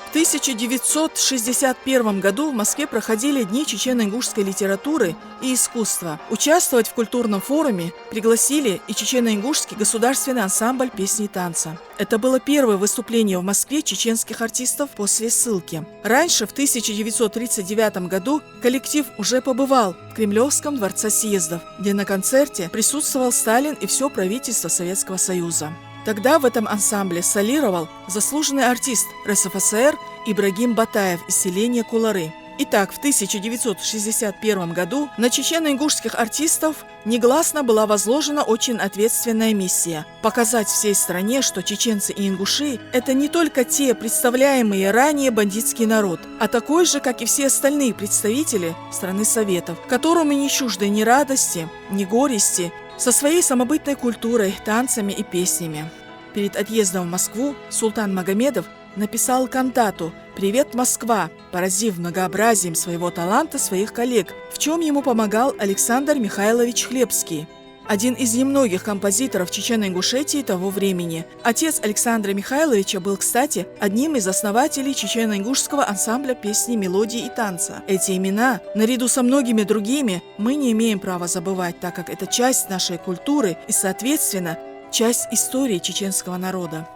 В 1961 году в Москве проходили Дни чечено-ингушской литературы и искусства. Участвовать в культурном форуме пригласили и чечено-ингушский государственный ансамбль песни и танца. Это было первое выступление в Москве чеченских артистов после ссылки. Раньше, в 1939 году, коллектив уже побывал в Кремлевском дворце съездов, где на концерте присутствовал Сталин и все правительство Советского Союза. Тогда в этом ансамбле солировал заслуженный артист РСФСР Ибрагим Батаев из селения Кулары. Итак, в 1961 году на чечено-ингушских артистов негласно была возложена очень ответственная миссия – показать всей стране, что чеченцы и ингуши – это не только те представляемые ранее бандитский народ, а такой же, как и все остальные представители страны Советов, которым и не чужды ни радости, ни горести, со своей самобытной культурой, танцами и песнями. Перед отъездом в Москву Султан Магомедов написал кантату «Привет, Москва», поразив многообразием своего таланта своих коллег, в чем ему помогал Александр Михайлович Хлебский, один из немногих композиторов Чечено-Ингушетии того времени. Отец Александра Михайловича был, кстати, одним из основателей чечено-ингушского ансамбля песни, мелодии и танца. Эти имена, наряду со многими другими, мы не имеем права забывать, так как это часть нашей культуры и, соответственно, часть истории чеченского народа.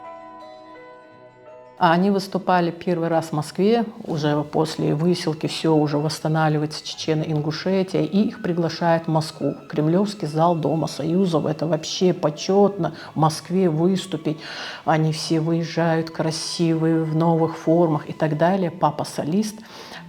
А они выступали первый раз в Москве, уже после высылки все уже восстанавливается Чечено-Ингушетия, и их приглашают в Москву. Кремлевский зал Дома Союзов, это вообще почетно в Москве выступить. Они все выезжают красивые, в новых формах и так далее. Папа солист,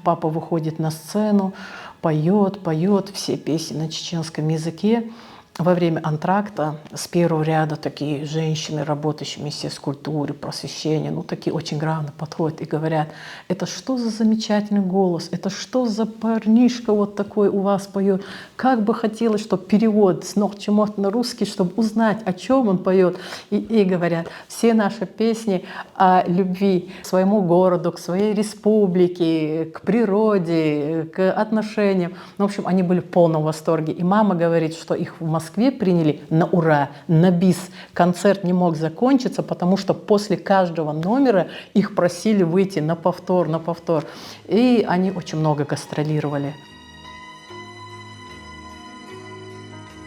папа выходит на сцену, поет все песни на чеченском языке. Во время антракта с первого ряда такие женщины, работающие вместе с культурой, просвещением, ну такие очень грамотно подходят и говорят: это что за замечательный голос, это что за парнишка вот такой у вас поет. Как бы хотелось, чтобы перевод с ног на русский, чтобы узнать, о чем он поет. И говорят, все наши песни о любви к своему городу, к своей республике, к природе, к отношениям. Ну, в общем, они были в полном восторге. И мама говорит, что их в Москве приняли на ура, на бис. Концерт не мог закончиться, потому что после каждого номера их просили выйти на повтор. И они очень много гастролировали.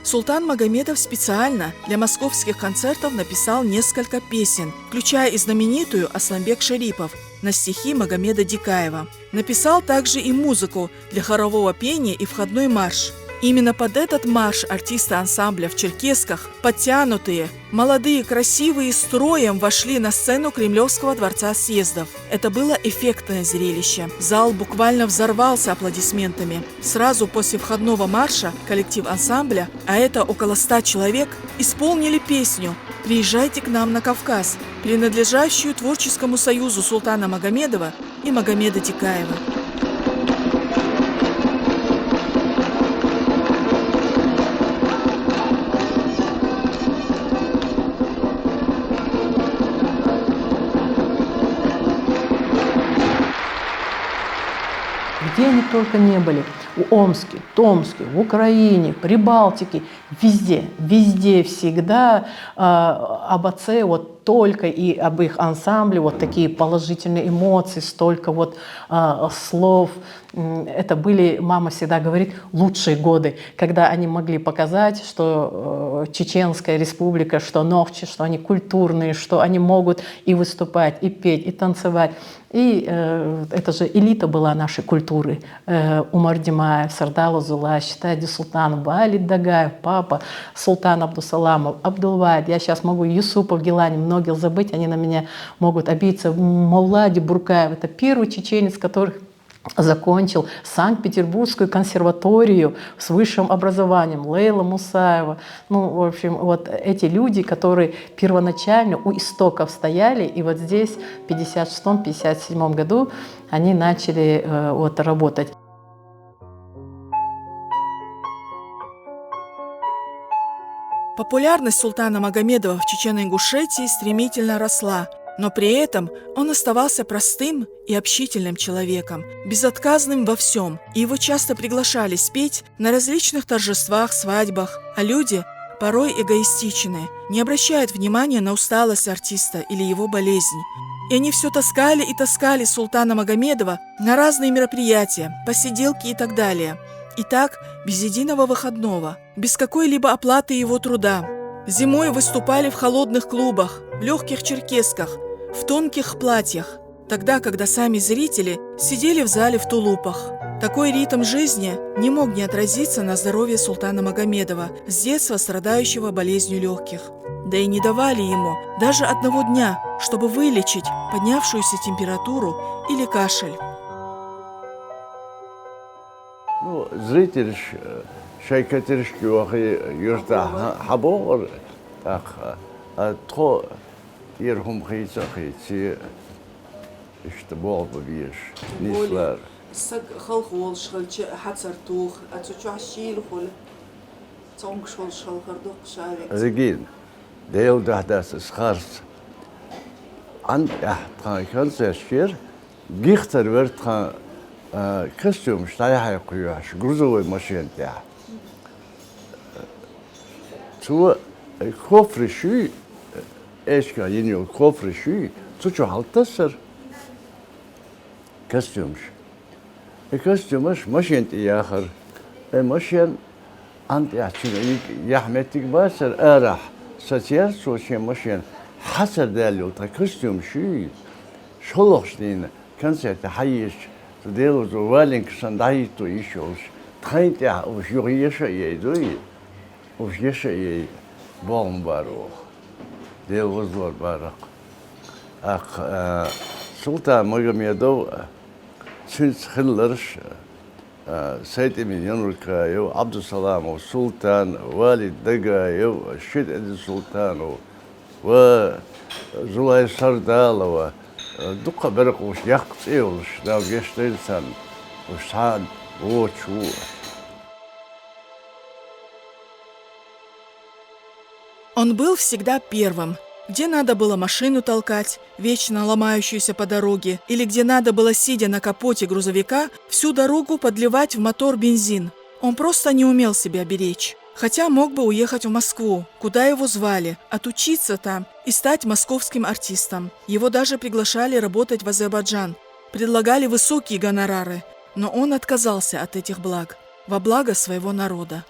Султан Магомедов специально для московских концертов написал несколько песен, включая и знаменитую «Асланбек Шарипов» на стихи Магомеда Дикаева. Написал также и музыку для хорового пения и входной марш. Именно под этот марш артисты ансамбля в черкесках, подтянутые, молодые, красивые, строем вошли на сцену Кремлевского дворца съездов. Это было эффектное зрелище. Зал буквально взорвался аплодисментами. Сразу после входного марша коллектив ансамбля, а это около 100 человек, исполнили песню «Приезжайте к нам на Кавказ», принадлежащую Творческому союзу Султана Магомедова и Магомеда Дикаева. Где они только не были, в Омске, Томске, в Украине, Прибалтике, везде всегда об отце вот только и об их ансамбле вот такие положительные эмоции, столько вот слов. Это были, мама всегда говорит, лучшие годы, когда они могли показать, что Чеченская республика, что Нохчи, что они культурные, что они могут и выступать, и петь, и танцевать. И это же элита была нашей культуры. Умар Димаев, Сардала Зулай, Считайди Султанов, Валид Дагаев, папа, Султан Абдусаламов, Абдулвайд. Я сейчас могу Юсупов, Гелани, многих забыть, они на меня могут обидеться. Маулади Буркаев, это первый чеченец, который закончил Санкт-Петербургскую консерваторию с высшим образованием, Лейла Мусаева. Ну, в общем, вот эти люди, которые первоначально у истоков стояли, и вот здесь в 1956-1957 году они начали вот работать. Популярность Султана Магомедова в Чечено-Ингушетии стремительно росла, но при этом он оставался простым и общительным человеком, безотказным во всем, и его часто приглашали спеть на различных торжествах, свадьбах, а люди, порой эгоистичные, не обращают внимания на усталость артиста или его болезнь. И они все таскали и таскали Султана Магомедова на разные мероприятия, посиделки и так далее. И так, без единого выходного, без какой-либо оплаты его труда. Зимой выступали в холодных клубах, в легких черкесках, в тонких платьях, тогда, когда сами зрители сидели в зале в тулупах. Такой ритм жизни не мог не отразиться на здоровье Султана Магомедова, с детства страдающего болезнью легких. Да и не давали ему даже одного дня, чтобы вылечить поднявшуюся температуру или кашель. Ну, зритель шайкатершки вахи юрта хабор так то ирхум хейца хейци işte bol bir nisler саг халхол шалча хацартух ацуча шилхол цонг шол хардук шарик Зигин дейл дахдас схарс ан яхтхан сешер гихтер вертхан костюм штаяхай куяш грузовой машинте цу кофреши эшка ини кофреши цучу халтасер костюмш костюмш машинте яхар машин ант яхчина яхметик басер арах ساتياسو شيء مشين حسر دالو تكستم شيء شلوخشين كان سيتحيش تديرو زوالين كسندايتو يشوش تخينتها وش يغيش يدوي وش يشي بوم بارو ديل غزور بارق أخ سلطان مغميدو سنس خلرش سيد من ينركايو عبد السلام والسلطان والد دقايو الشد السلطان وزولاي سردال ودقة برق وش يقص وش داو يشتري سن وش سان وشو. Он был всегда первым. Где надо было машину толкать, вечно ломающуюся по дороге, или где надо было, сидя на капоте грузовика, всю дорогу подливать в мотор бензин. Он просто не умел себя беречь. Хотя мог бы уехать в Москву, куда его звали, отучиться там и стать московским артистом. Его даже приглашали работать в Азербайджан. Предлагали высокие гонорары, но он отказался от этих благ во благо своего народа.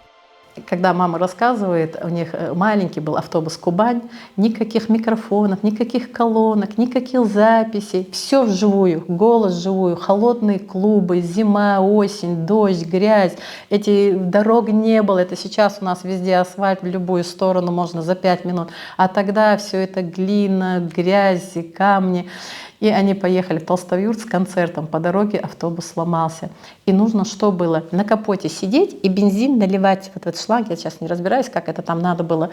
Когда мама рассказывает, у них маленький был автобус «Кубань», никаких микрофонов, никаких колонок, никаких записей, все вживую, голос вживую, холодные клубы, зима, осень, дождь, грязь, эти дорог не было, это сейчас у нас везде асфальт, в любую сторону можно за 5 минут, а тогда все это глина, грязь, камни. И они поехали в Толстовюрт с концертом. По дороге автобус сломался. И нужно что было? На капоте сидеть и бензин наливать в этот шланг. Я сейчас не разбираюсь, как это там надо было.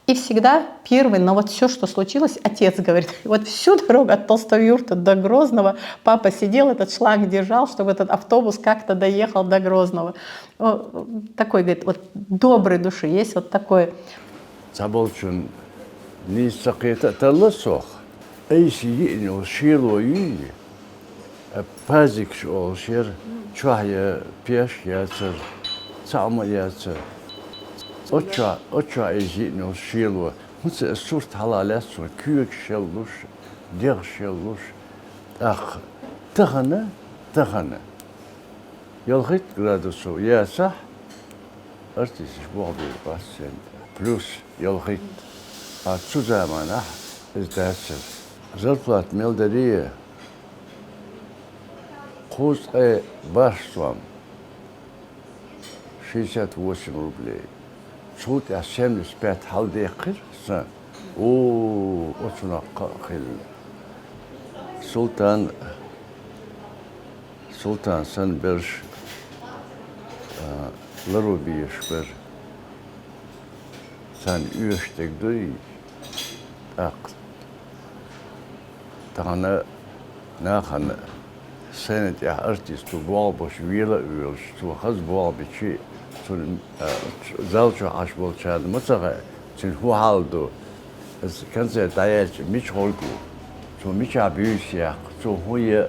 И всегда первый, но вот все, что случилось, отец говорит, вот всю дорогу от Толстовюрта до Грозного папа сидел, этот шланг держал, чтобы этот автобус как-то доехал до Грозного. Такой, говорит, вот доброй души, есть вот такой. Заболчун не сакета таласох. أي شيء إنه شير ويجي بازك شو شير شوية بيش ياسر سامة ياسر أشوا أي شيء إنه شير و مثل الصورة حلالات و كيك شلوش دير شلوش أخ تخنة يلغيت قرادسو يا صح أرتيش بعضي باسين بلوس يلغيت أتشو زمان إزداسر Зарплат мелдария, курс башствам 68 рублей. Суд 75 халдекер, очень хил. Султан сан берш ларубиеш бер сан üyeштек дуй ак. Тана нахана сенет я артист болбош вила уилш ту хаз болбичи ту залчо ашбол чад мацага чин хуалдо as канзе даяч мич холку ту мича бюсия ту хуе.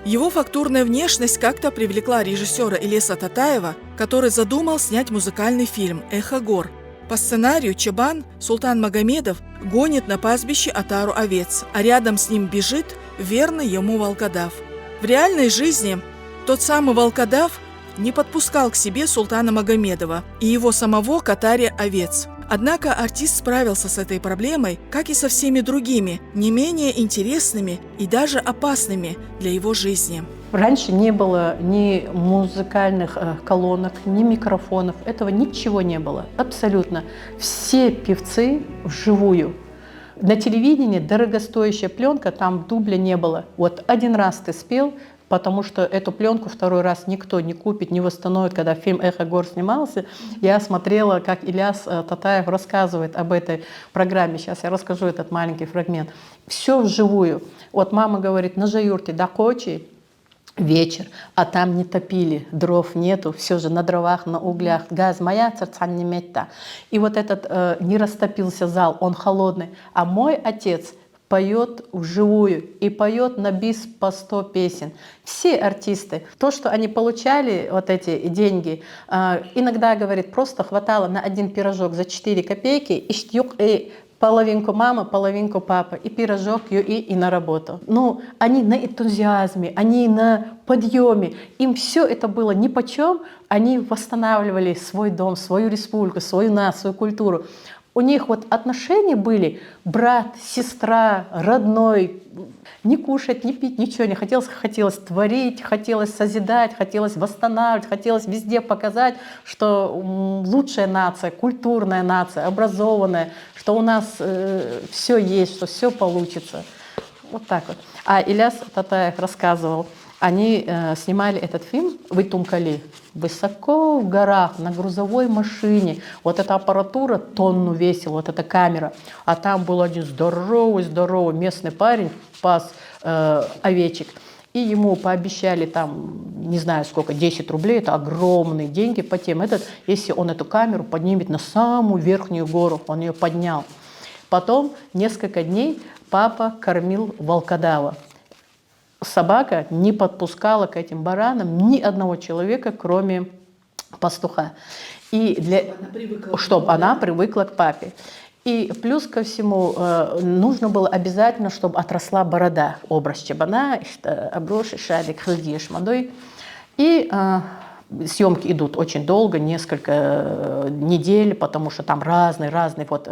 Его фактурная внешность как-то привлекла режиссера Илеса Татаева, который задумал снять музыкальный фильм «Эхо гор». По сценарию Чабан, Султан Магомедов, гонит на пастбище отару овец, а рядом с ним бежит верный ему волкодав. В реальной жизни тот самый волкодав не подпускал к себе Султана Магомедова и его самого к отаре овец. Однако артист справился с этой проблемой, как и со всеми другими, не менее интересными и даже опасными для его жизни. Раньше не было ни музыкальных колонок, ни микрофонов. Этого ничего не было. Абсолютно. Все певцы вживую. На телевидении дорогостоящая пленка, там дубля не было. Вот один раз ты спел, потому что эту пленку второй раз никто не купит, не восстановит. Когда фильм «Эхо гор» снимался, я смотрела, как Ильяс Татаев рассказывает об этой программе. Сейчас я расскажу этот маленький фрагмент. Все вживую. Вот мама говорит, на жаюрте докочи, вечер, а там не топили, дров нету, все же на дровах, на углях, газ моя, царцан не метта. И вот этот не растопился зал, он холодный, а мой отец поет вживую и поет на бис по 100 песен. Все артисты, то, что они получали, вот эти деньги, иногда, говорит, просто хватало на один пирожок за 4 копейки, и Половинку мама, половинку папа. И пирожок, и на работу. Ну, они на энтузиазме, они на подъеме. Им все это было нипочем. Они восстанавливали свой дом, свою республику, свою нацию, свою культуру. У них вот отношения были брат, сестра, родной. Не кушать, не пить, ничего не хотелось. Хотелось творить, хотелось созидать, хотелось восстанавливать, хотелось везде показать, что лучшая нация, культурная нация, образованная, что у нас все есть, что все получится. Вот так вот. А Ильяс Татаев рассказывал, они снимали этот фильм в Итумкали, высоко в горах, на грузовой машине. Вот эта аппаратура тонну весила, вот эта камера. А там был один здоровый местный парень, пас овечек. И ему пообещали там, не знаю сколько, 10 рублей, это огромные деньги по тем. Если он эту камеру поднимет на самую верхнюю гору, он ее поднял. Потом несколько дней папа кормил волкодава. Собака не подпускала к этим баранам ни одного человека, кроме пастуха. И чтобы она привыкла к папе. И плюс ко всему нужно было обязательно, чтобы отросла борода. Образ чабана, оброши, шалик, хлдиш, мадой. И съемки идут очень долго, несколько недель, потому что там разные вот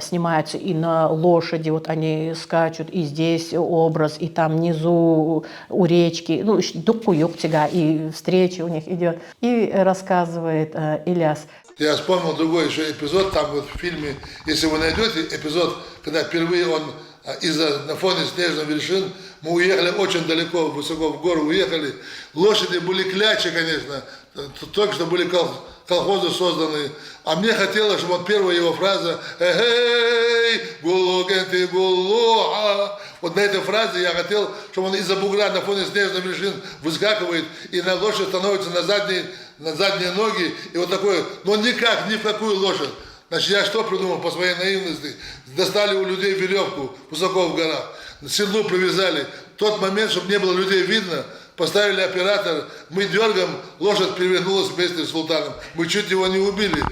снимаются и на лошади, вот они скачут, и здесь образ, и там внизу у речки, ну, и встреча у них идет. И рассказывает Ильяс. Я вспомнил другой еще эпизод, там вот в фильме, если вы найдете эпизод, когда впервые он на фоне снежных вершин, мы уехали очень далеко, высоко в гору уехали, лошади были клячи, конечно, только что были колхозы созданы, а мне хотелось, чтобы вот первая его фраза «Эй, гулугенты гулуа». Вот на этой фразе я хотел, чтобы он из-за бугра на фоне снежных вершин выскакивает и на лошадь становится на задние ноги, и вот такой, но никак, ни в какую лошадь. Значит, я что придумал по своей наивности? Достали у людей веревку высоко в горах, седлу привязали. В тот момент, чтобы не было людей видно, поставили оператора, мы дергаем, лошадь перевернулась вместе с султаном. Мы чуть его не убили.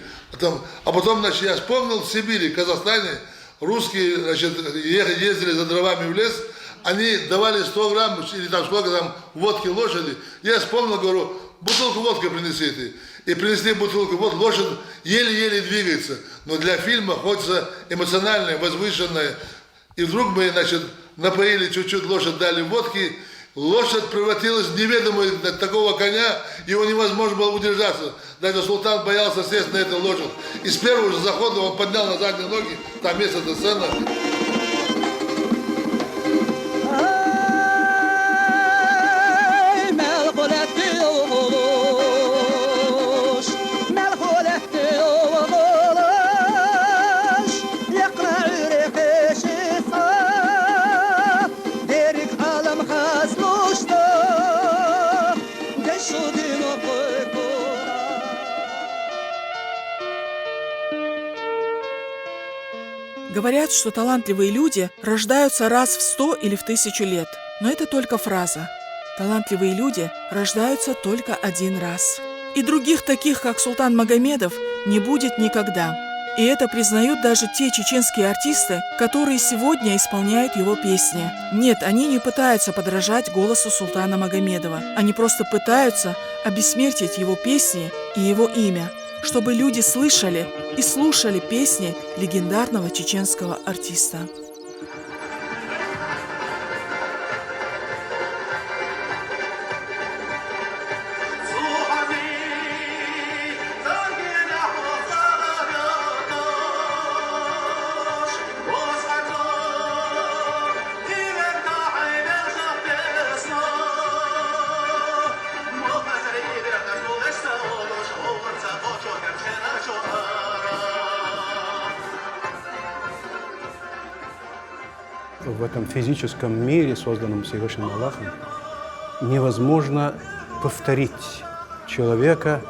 А потом, значит, я вспомнил в Сибири, в Казахстане, русские, значит, ездили за дровами в лес, они давали 100 грамм или там сколько там водки лошади. Я вспомнил, говорю, бутылку водки принесите. И принесли бутылку, вот лошадь еле-еле двигается. Но для фильма хочется эмоциональное, возвышенное. И вдруг мы, значит, напоили чуть-чуть лошадь, дали водки. Лошадь превратилась в неведомую такого коня, его невозможно было удержаться. Даже султан боялся сесть на эту лошадь. И с первого же захода он поднял на задние ноги, там есть эта сцена. Говорят, что талантливые люди рождаются раз в 100 или в 1000 лет. Но это только фраза. Талантливые люди рождаются только один раз. И других таких, как Султан Магомедов, не будет никогда. И это признают даже те чеченские артисты, которые сегодня исполняют его песни. Нет, они не пытаются подражать голосу Султана Магомедова. Они просто пытаются обессмертить его песни и его имя, чтобы люди слышали и слушали песни легендарного чеченского артиста. В этом физическом мире, созданном Всевышним Аллахом, невозможно повторить человека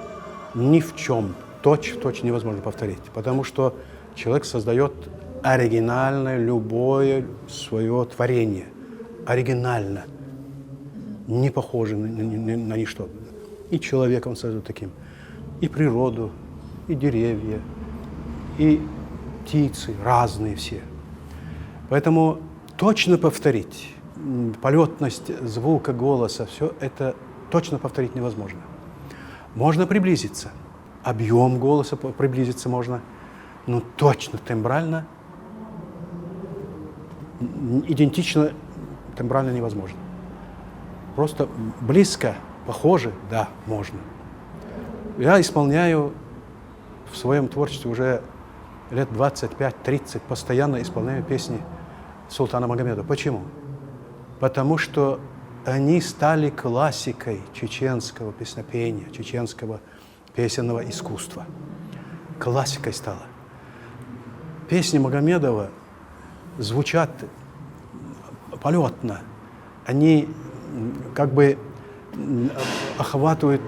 ни в чем. Точь-в-точь невозможно повторить, потому что человек создает оригинальное любое свое творение. Оригинально. Не похоже на ничто. И человека он создает таким. И природу, и деревья, и птицы, разные все. Поэтому точно повторить полетность звука, голоса, все это точно повторить невозможно. Можно приблизиться, объем голоса приблизиться можно, но точно тембрально, идентично тембрально невозможно. Просто близко, похоже, да, можно. Я исполняю в своем творчестве уже лет 25-30, постоянно исполняю песни Султана Магомедова. Почему? Потому что они стали классикой чеченского песнопения, чеченского песенного искусства. Классикой стало. Песни Магомедова звучат полетно. Они как бы охватывают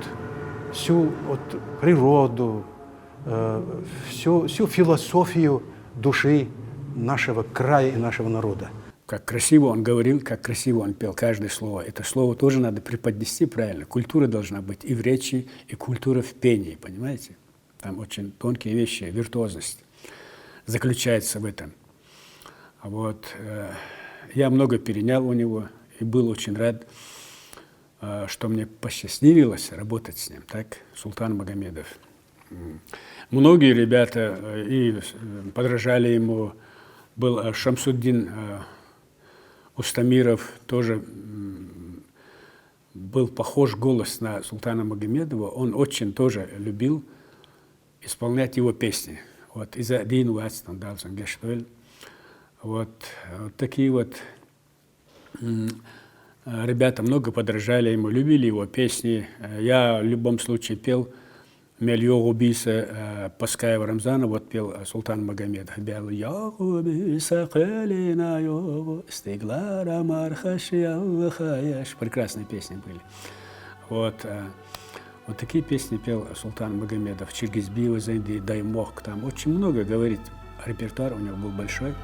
всю природу, всю философию души нашего края и нашего народа. Как красиво он говорил, как красиво он пел каждое слово. Это слово тоже надо преподнести правильно. Культура должна быть и в речи, и культура в пении, понимаете? Там очень тонкие вещи, виртуозность заключается в этом. Я много перенял у него и был очень рад, что мне посчастливилось работать с ним, так, Султан Магомедов. Многие ребята и подражали ему. Был Шамсуддин Устамиров, тоже был похож голос на Султана Магомедова. Он очень тоже любил исполнять его песни. «Из один вац он дал гештуэль». Такие ребята много подражали ему, любили его песни. Я в любом случае пел «Мельё Биса» Паскаева Рамзана, пел Султан Магомедов. «Я Биса Калина Йо, Стеглара Мархашия Хаяш». Прекрасные песни были. Такие песни пел Султан Магомедов. Чиргизбиева, Зайди, Даймох. Там очень много говорит. Репертуар у него был большой.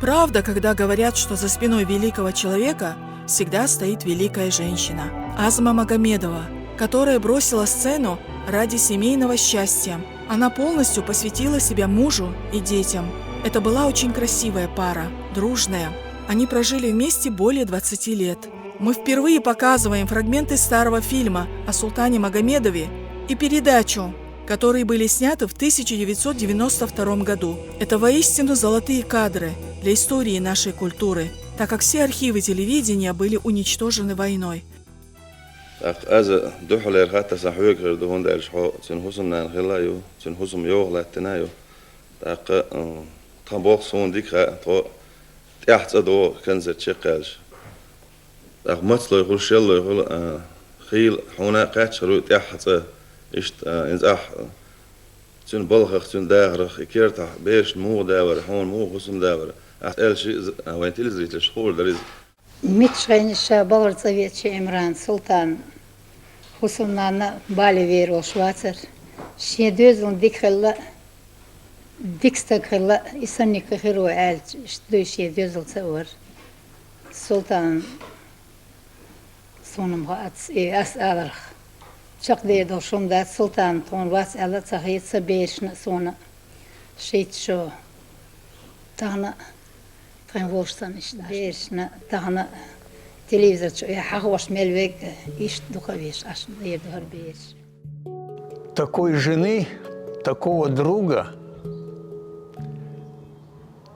Правда, когда говорят, что за спиной великого человека всегда стоит великая женщина. Азма Магомедова, которая бросила сцену ради семейного счастья. Она полностью посвятила себя мужу и детям. Это была очень красивая пара, дружная. Они прожили вместе более 20 лет. Мы впервые показываем фрагменты старого фильма о Султане Магомедове и передачу, которые были сняты в 1992 году. Это воистину золотые кадры для истории нашей культуры, так как все архивы телевидения были уничтожены войной. Митшайниша Баварцевича Имран Султан Хусумнана Бали верил Швацер. Шедезун дикхелла дикстакхелла исанника херу аль шдуйши дезул цавар. Султан сонум хац и ас аларх. Чакде дошумда Султан тон вас алла цахица бешна сона шит шо тана Тренволштан ишта. Бешна тана телевизор шо я хахваш мельвег ишт духовиш аш едугар беш. Такой жены, такого друга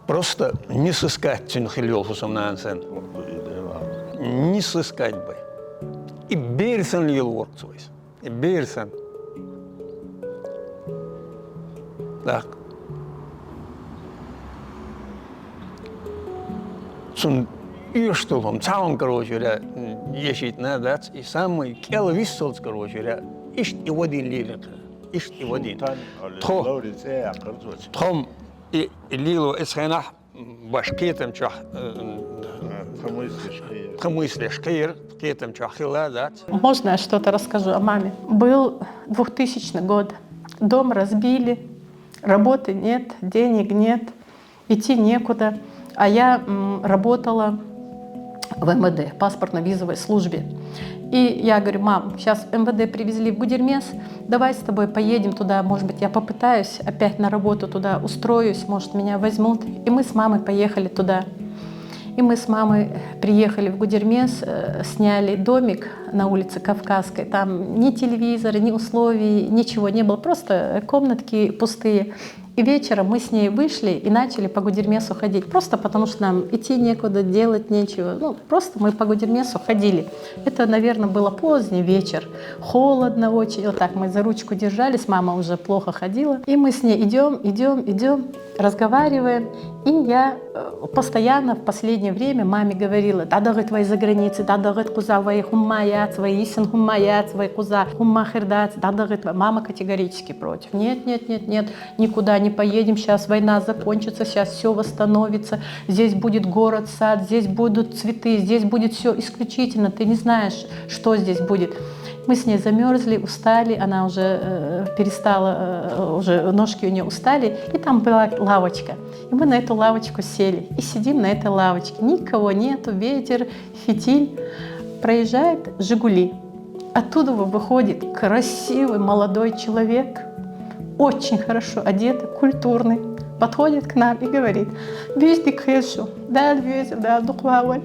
просто не сыскать Цинхильол Хусамнансен. Не сыскать бы. И берсен ли лорцвойс. И берсен. Так. Цун юштулом, цаун, короче, ешить надо, и самый кело виссолц, короче, ишт и один лилик. Ишт и один. Тхом и лило эсхенах башкетом чах хамыслишь кир, кетом чах хила. Можно я что-то расскажу о маме? Был 2000 год. Дом разбили, работы нет, денег нет, идти некуда. А я работала в МВД, паспортно-визовой службе. И я говорю: мам, сейчас МВД привезли в Гудермес, давай с тобой поедем туда, может быть, я попытаюсь опять на работу туда устроюсь, может, меня возьмут. И мы с мамой поехали туда. И мы с мамой приехали в Гудермес, сняли домик на улице Кавказской. Там ни телевизора, ни условий, ничего не было, просто комнатки пустые. И вечером мы с ней вышли и начали по Гудермесу ходить. Просто потому что нам идти некуда, делать нечего. Ну, просто мы по Гудермесу ходили. Это, наверное, было поздний вечер. Холодно очень. Вот так мы за ручку держались, мама уже плохо ходила. И мы с ней идем, разговариваем. И я постоянно в последнее время маме говорила: «Да, говорит, твои за границей, да, говорит, куза, твои хуммаят, твои исин хуммаят, твои куза, хуммахердат». Да, говорит, мама категорически против. Нет, никуда не поедем, сейчас война закончится, сейчас все восстановится, здесь будет город, сад, здесь будут цветы, здесь будет все исключительно, ты не знаешь, что здесь будет. Мы с ней замерзли, устали, она уже перестала, уже ножки у нее устали, и там была лавочка. И мы на эту лавочку сели и сидим на этой лавочке. Никого нету, ветер, фитиль. Проезжает «Жигули». Оттуда выходит красивый молодой человек, очень хорошо одетый, культурный, подходит к нам и говорит: «Везди кэшу, да, везди, да, духваваль».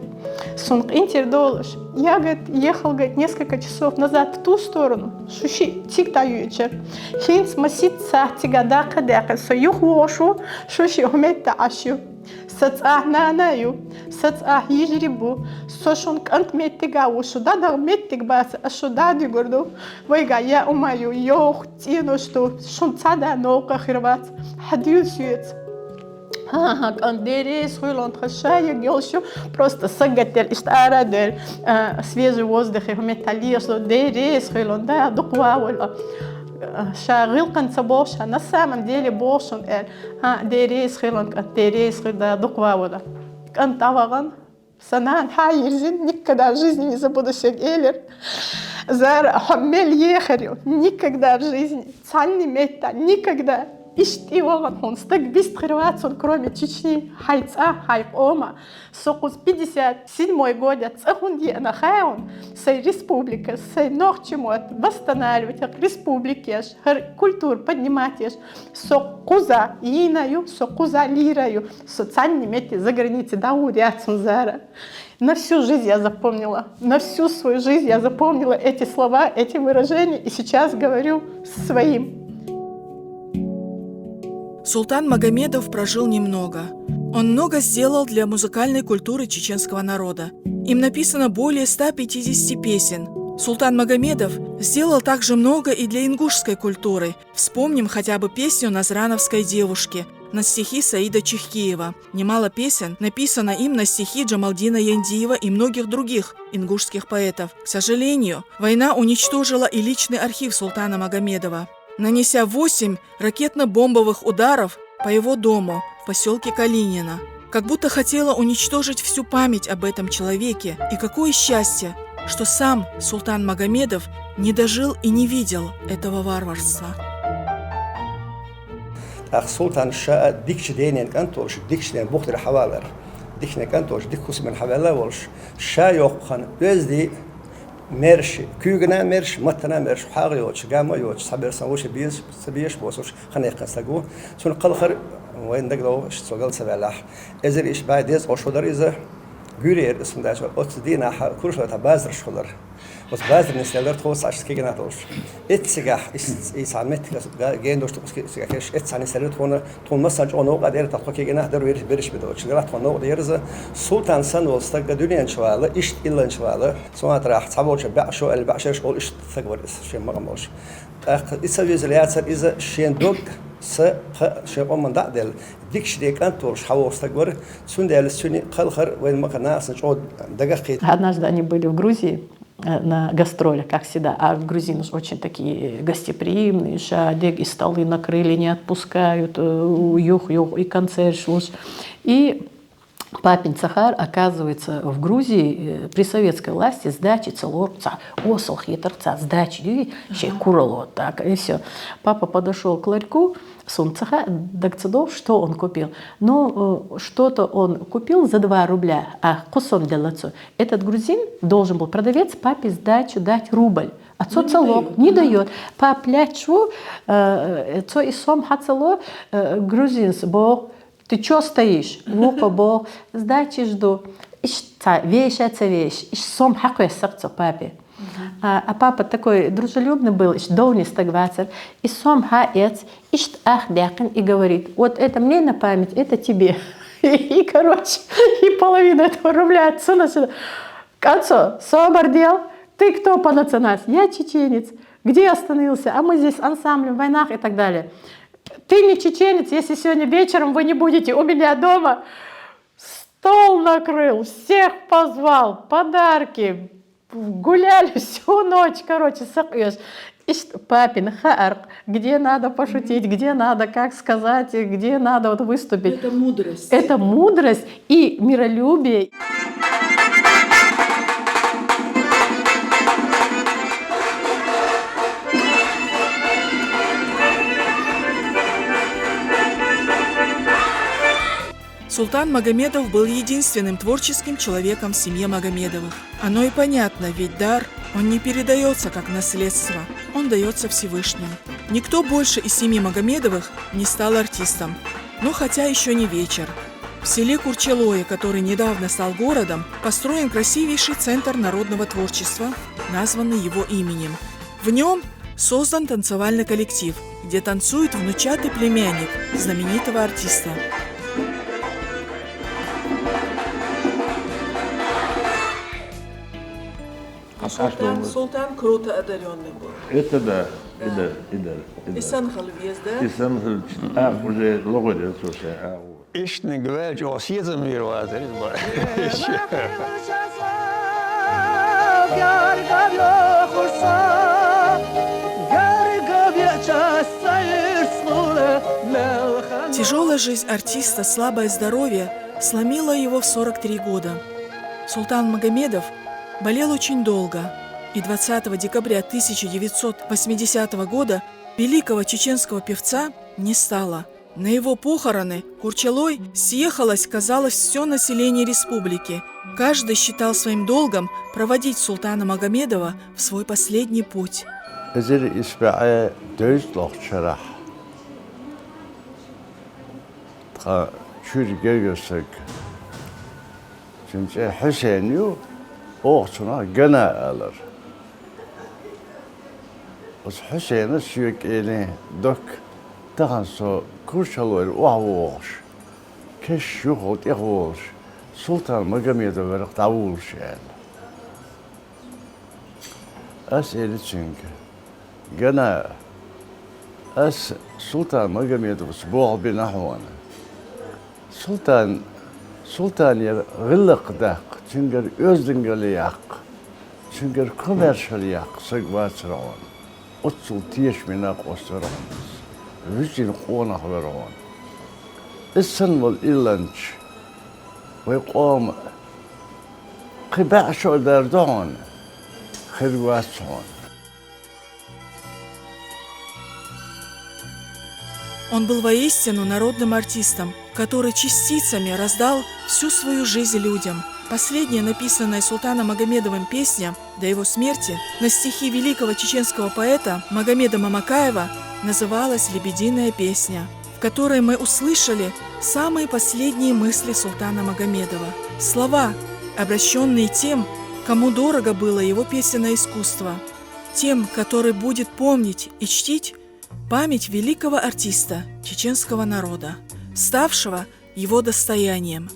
Сунг интердолыш. Я, говорит, ехал, говорит, несколько часов назад в ту сторону. Шуши тикта вечер. Хинс масит сатига да кадека союх вошу, шуши умета ашу. Сацах нанаю, сацах ежрибу, сошунг антметига ушу, да меттиг бас, ашу да дигурду. Вайга я умаю, йох тину что, шунцада наука хирват, хадил сюец. Деревья, схвилон, хашая, гелшу, просто сагатель, иштарадель, свежий воздух, металлия, что деревья, схвилон, да, духвавола. Шагил конца больше, на самом деле больше он деревья, схвилон, деревья, да, духвавола. Кантаваган, санан, хайрзин, никогда в жизни не забуду Эллер. Зара, хаммель ехарю, никогда в жизни, цальный мета, никогда. Ишти он стак бистрываться, кроме Чечни, хайца, хайома, сокус 57 год, цехунди на хайон, сей республика, сей норчемот, восстанавливать республики, культуру поднимать, сокуза инаю, сокуза лираю, социальные мети за границей, да, уряцун зара. На всю жизнь я запомнила, на всю свою жизнь я запомнила эти слова, эти выражения, и сейчас говорю своим. Султан Магомедов прожил немного. Он много сделал для музыкальной культуры чеченского народа. Им написано более 150 песен. Султан Магомедов сделал также много и для ингушской культуры. Вспомним хотя бы песню «Назрановской девушке» на стихи Саида Чехкиева. Немало песен написано им на стихи Джамалдина Яндиева и многих других ингушских поэтов. К сожалению, война уничтожила и личный архив Султана Магомедова, нанеся 8 ракетно-бомбовых ударов по его дому в поселке Калинина. Как будто хотела уничтожить всю память об этом человеке. И какое счастье, что сам Султан Магомедов не дожил и не видел этого варварства. Султан ша дикч денен кантош, дикч ден бухтер хавалер. Дикне кантош, дикус мен хавала волш. Ша йоххан özdi مرش كوجنا مرش متنا مرش حاغيوش جامايوش صبر سووش بيز سبيش بوسوش خنيق سجو سون قلخر وين دقلو سوغل سبلاح ازر ايش بعد يز اوشودر اذا غورير اسم داش اوت دينا كورشو تا بازر شولر بس بازر نستلر توس عش كيجنا توش اتسجح اس عمت جين دوش سجاكش اتس عن سلت هون تون مسج اونو قادر تطلق كيجنا در برش بدوش جرات هون ديرز سلطان سن وستق دنيا شواله ايش الا شواله سمعت راح تصبوش بعشو البعشش قول ايش تكبر شيء ما قموش يسوي زليات اذا شين دوك س شيء من دعدل ديكش ديك انتورش حوستق ور سندل سني خلخر وين ما كان ناس نقعد دقيقه. Однажды они были в Грузии на гастролях, как всегда, а грузины очень такие гостеприимные, шадек, и столы накрыли, не отпускают, юх, и концерт шлус. И папин Цахар, оказывается, в Грузии при советской власти сдачи целорца, осол хитрца, сдачи, шей курал вот так, и все. Папа подошел к ларьку, сумцаха, дагцедов, что он купил? Ну, что-то он купил за 2 рубля, а кусом для лацо. Этот грузин должен был, продавец, папе сдачу дать рубль. Отцу целок не дает. По плячу, отцу и сом хацело грузинс, бо ты чё стоишь? Лука, бо сдачи жду. Иш вещь, иш сом хакуя сакцо папе. А папа такой дружелюбный был, иш доунис тагвацер, и сом хаец, иш ах дякин, и говорит, вот это мне на память, это тебе. И короче, и половину этого рубля отцу сюда. Отцу, собордел, ты кто по национальности? Я чеченец. Где остановился? А мы здесь ансамблем, в войнах и так далее. Ты не чеченец, если сегодня вечером вы не будете у меня дома. Стол накрыл, всех позвал, подарки, гуляли всю ночь, короче, сакъешь. Папин хаарк, где надо пошутить, где надо как сказать, где надо вот выступить. Это мудрость. Это мудрость и миролюбие. Султан Магомедов был единственным творческим человеком в семье Магомедовых. Оно и понятно, ведь дар, он не передается как наследство, он дается Всевышним. Никто больше из семьи Магомедовых не стал артистом. Но хотя еще не вечер. В селе Курчелое, который недавно стал городом, построен красивейший центр народного творчества, названный его именем. В нем создан танцевальный коллектив, где танцует внучатый племянник знаменитого артиста. Султан круто одаренный был. Это да. И Санхал вез, да? И Санхал, уже логодил, слушай. Ишь не говори, что съездим мир вас, Тяжелая жизнь артиста, слабое здоровье сломило его в 43 года. Султан Магомедов болел очень долго, и 20 декабря 1980 года великого чеченского певца не стало. На его похороны Курчелой съехалось, казалось, все население республики. Каждый считал своим долгом проводить султана Магомедова в свой последний путь. Oğçuna gene alır. O Hüseyin'e süyük elini dök. Daha sonra kurşalır oğuş. Keş yok ot oğuş. Sultan Magomedov verip davuş yani. As eli çünkü. Gene as Sultan Magomedov boğ bir nahwana. Sultan yer gıllık da. Çünkü özdüngeli yak, çünkü komerşal yak, sıkvaçıran, otsul tiyeşmine koşturan, vücin konak veran. İstanbul illanç, ve kom, kıbaşo derdan, kırvaçan. Он был воистину народным артистом, который частицами раздал всю свою жизнь людям. Последняя написанная Султаном Магомедовым песня до его смерти на стихи великого чеченского поэта Магомеда Мамакаева называлась «Лебединая песня», в которой мы услышали самые последние мысли Султана Магомедова. Слова, обращенные тем, кому дорого было его песенное искусство, тем, который будет помнить и чтить память великого артиста чеченского народа, ставшего его достоянием.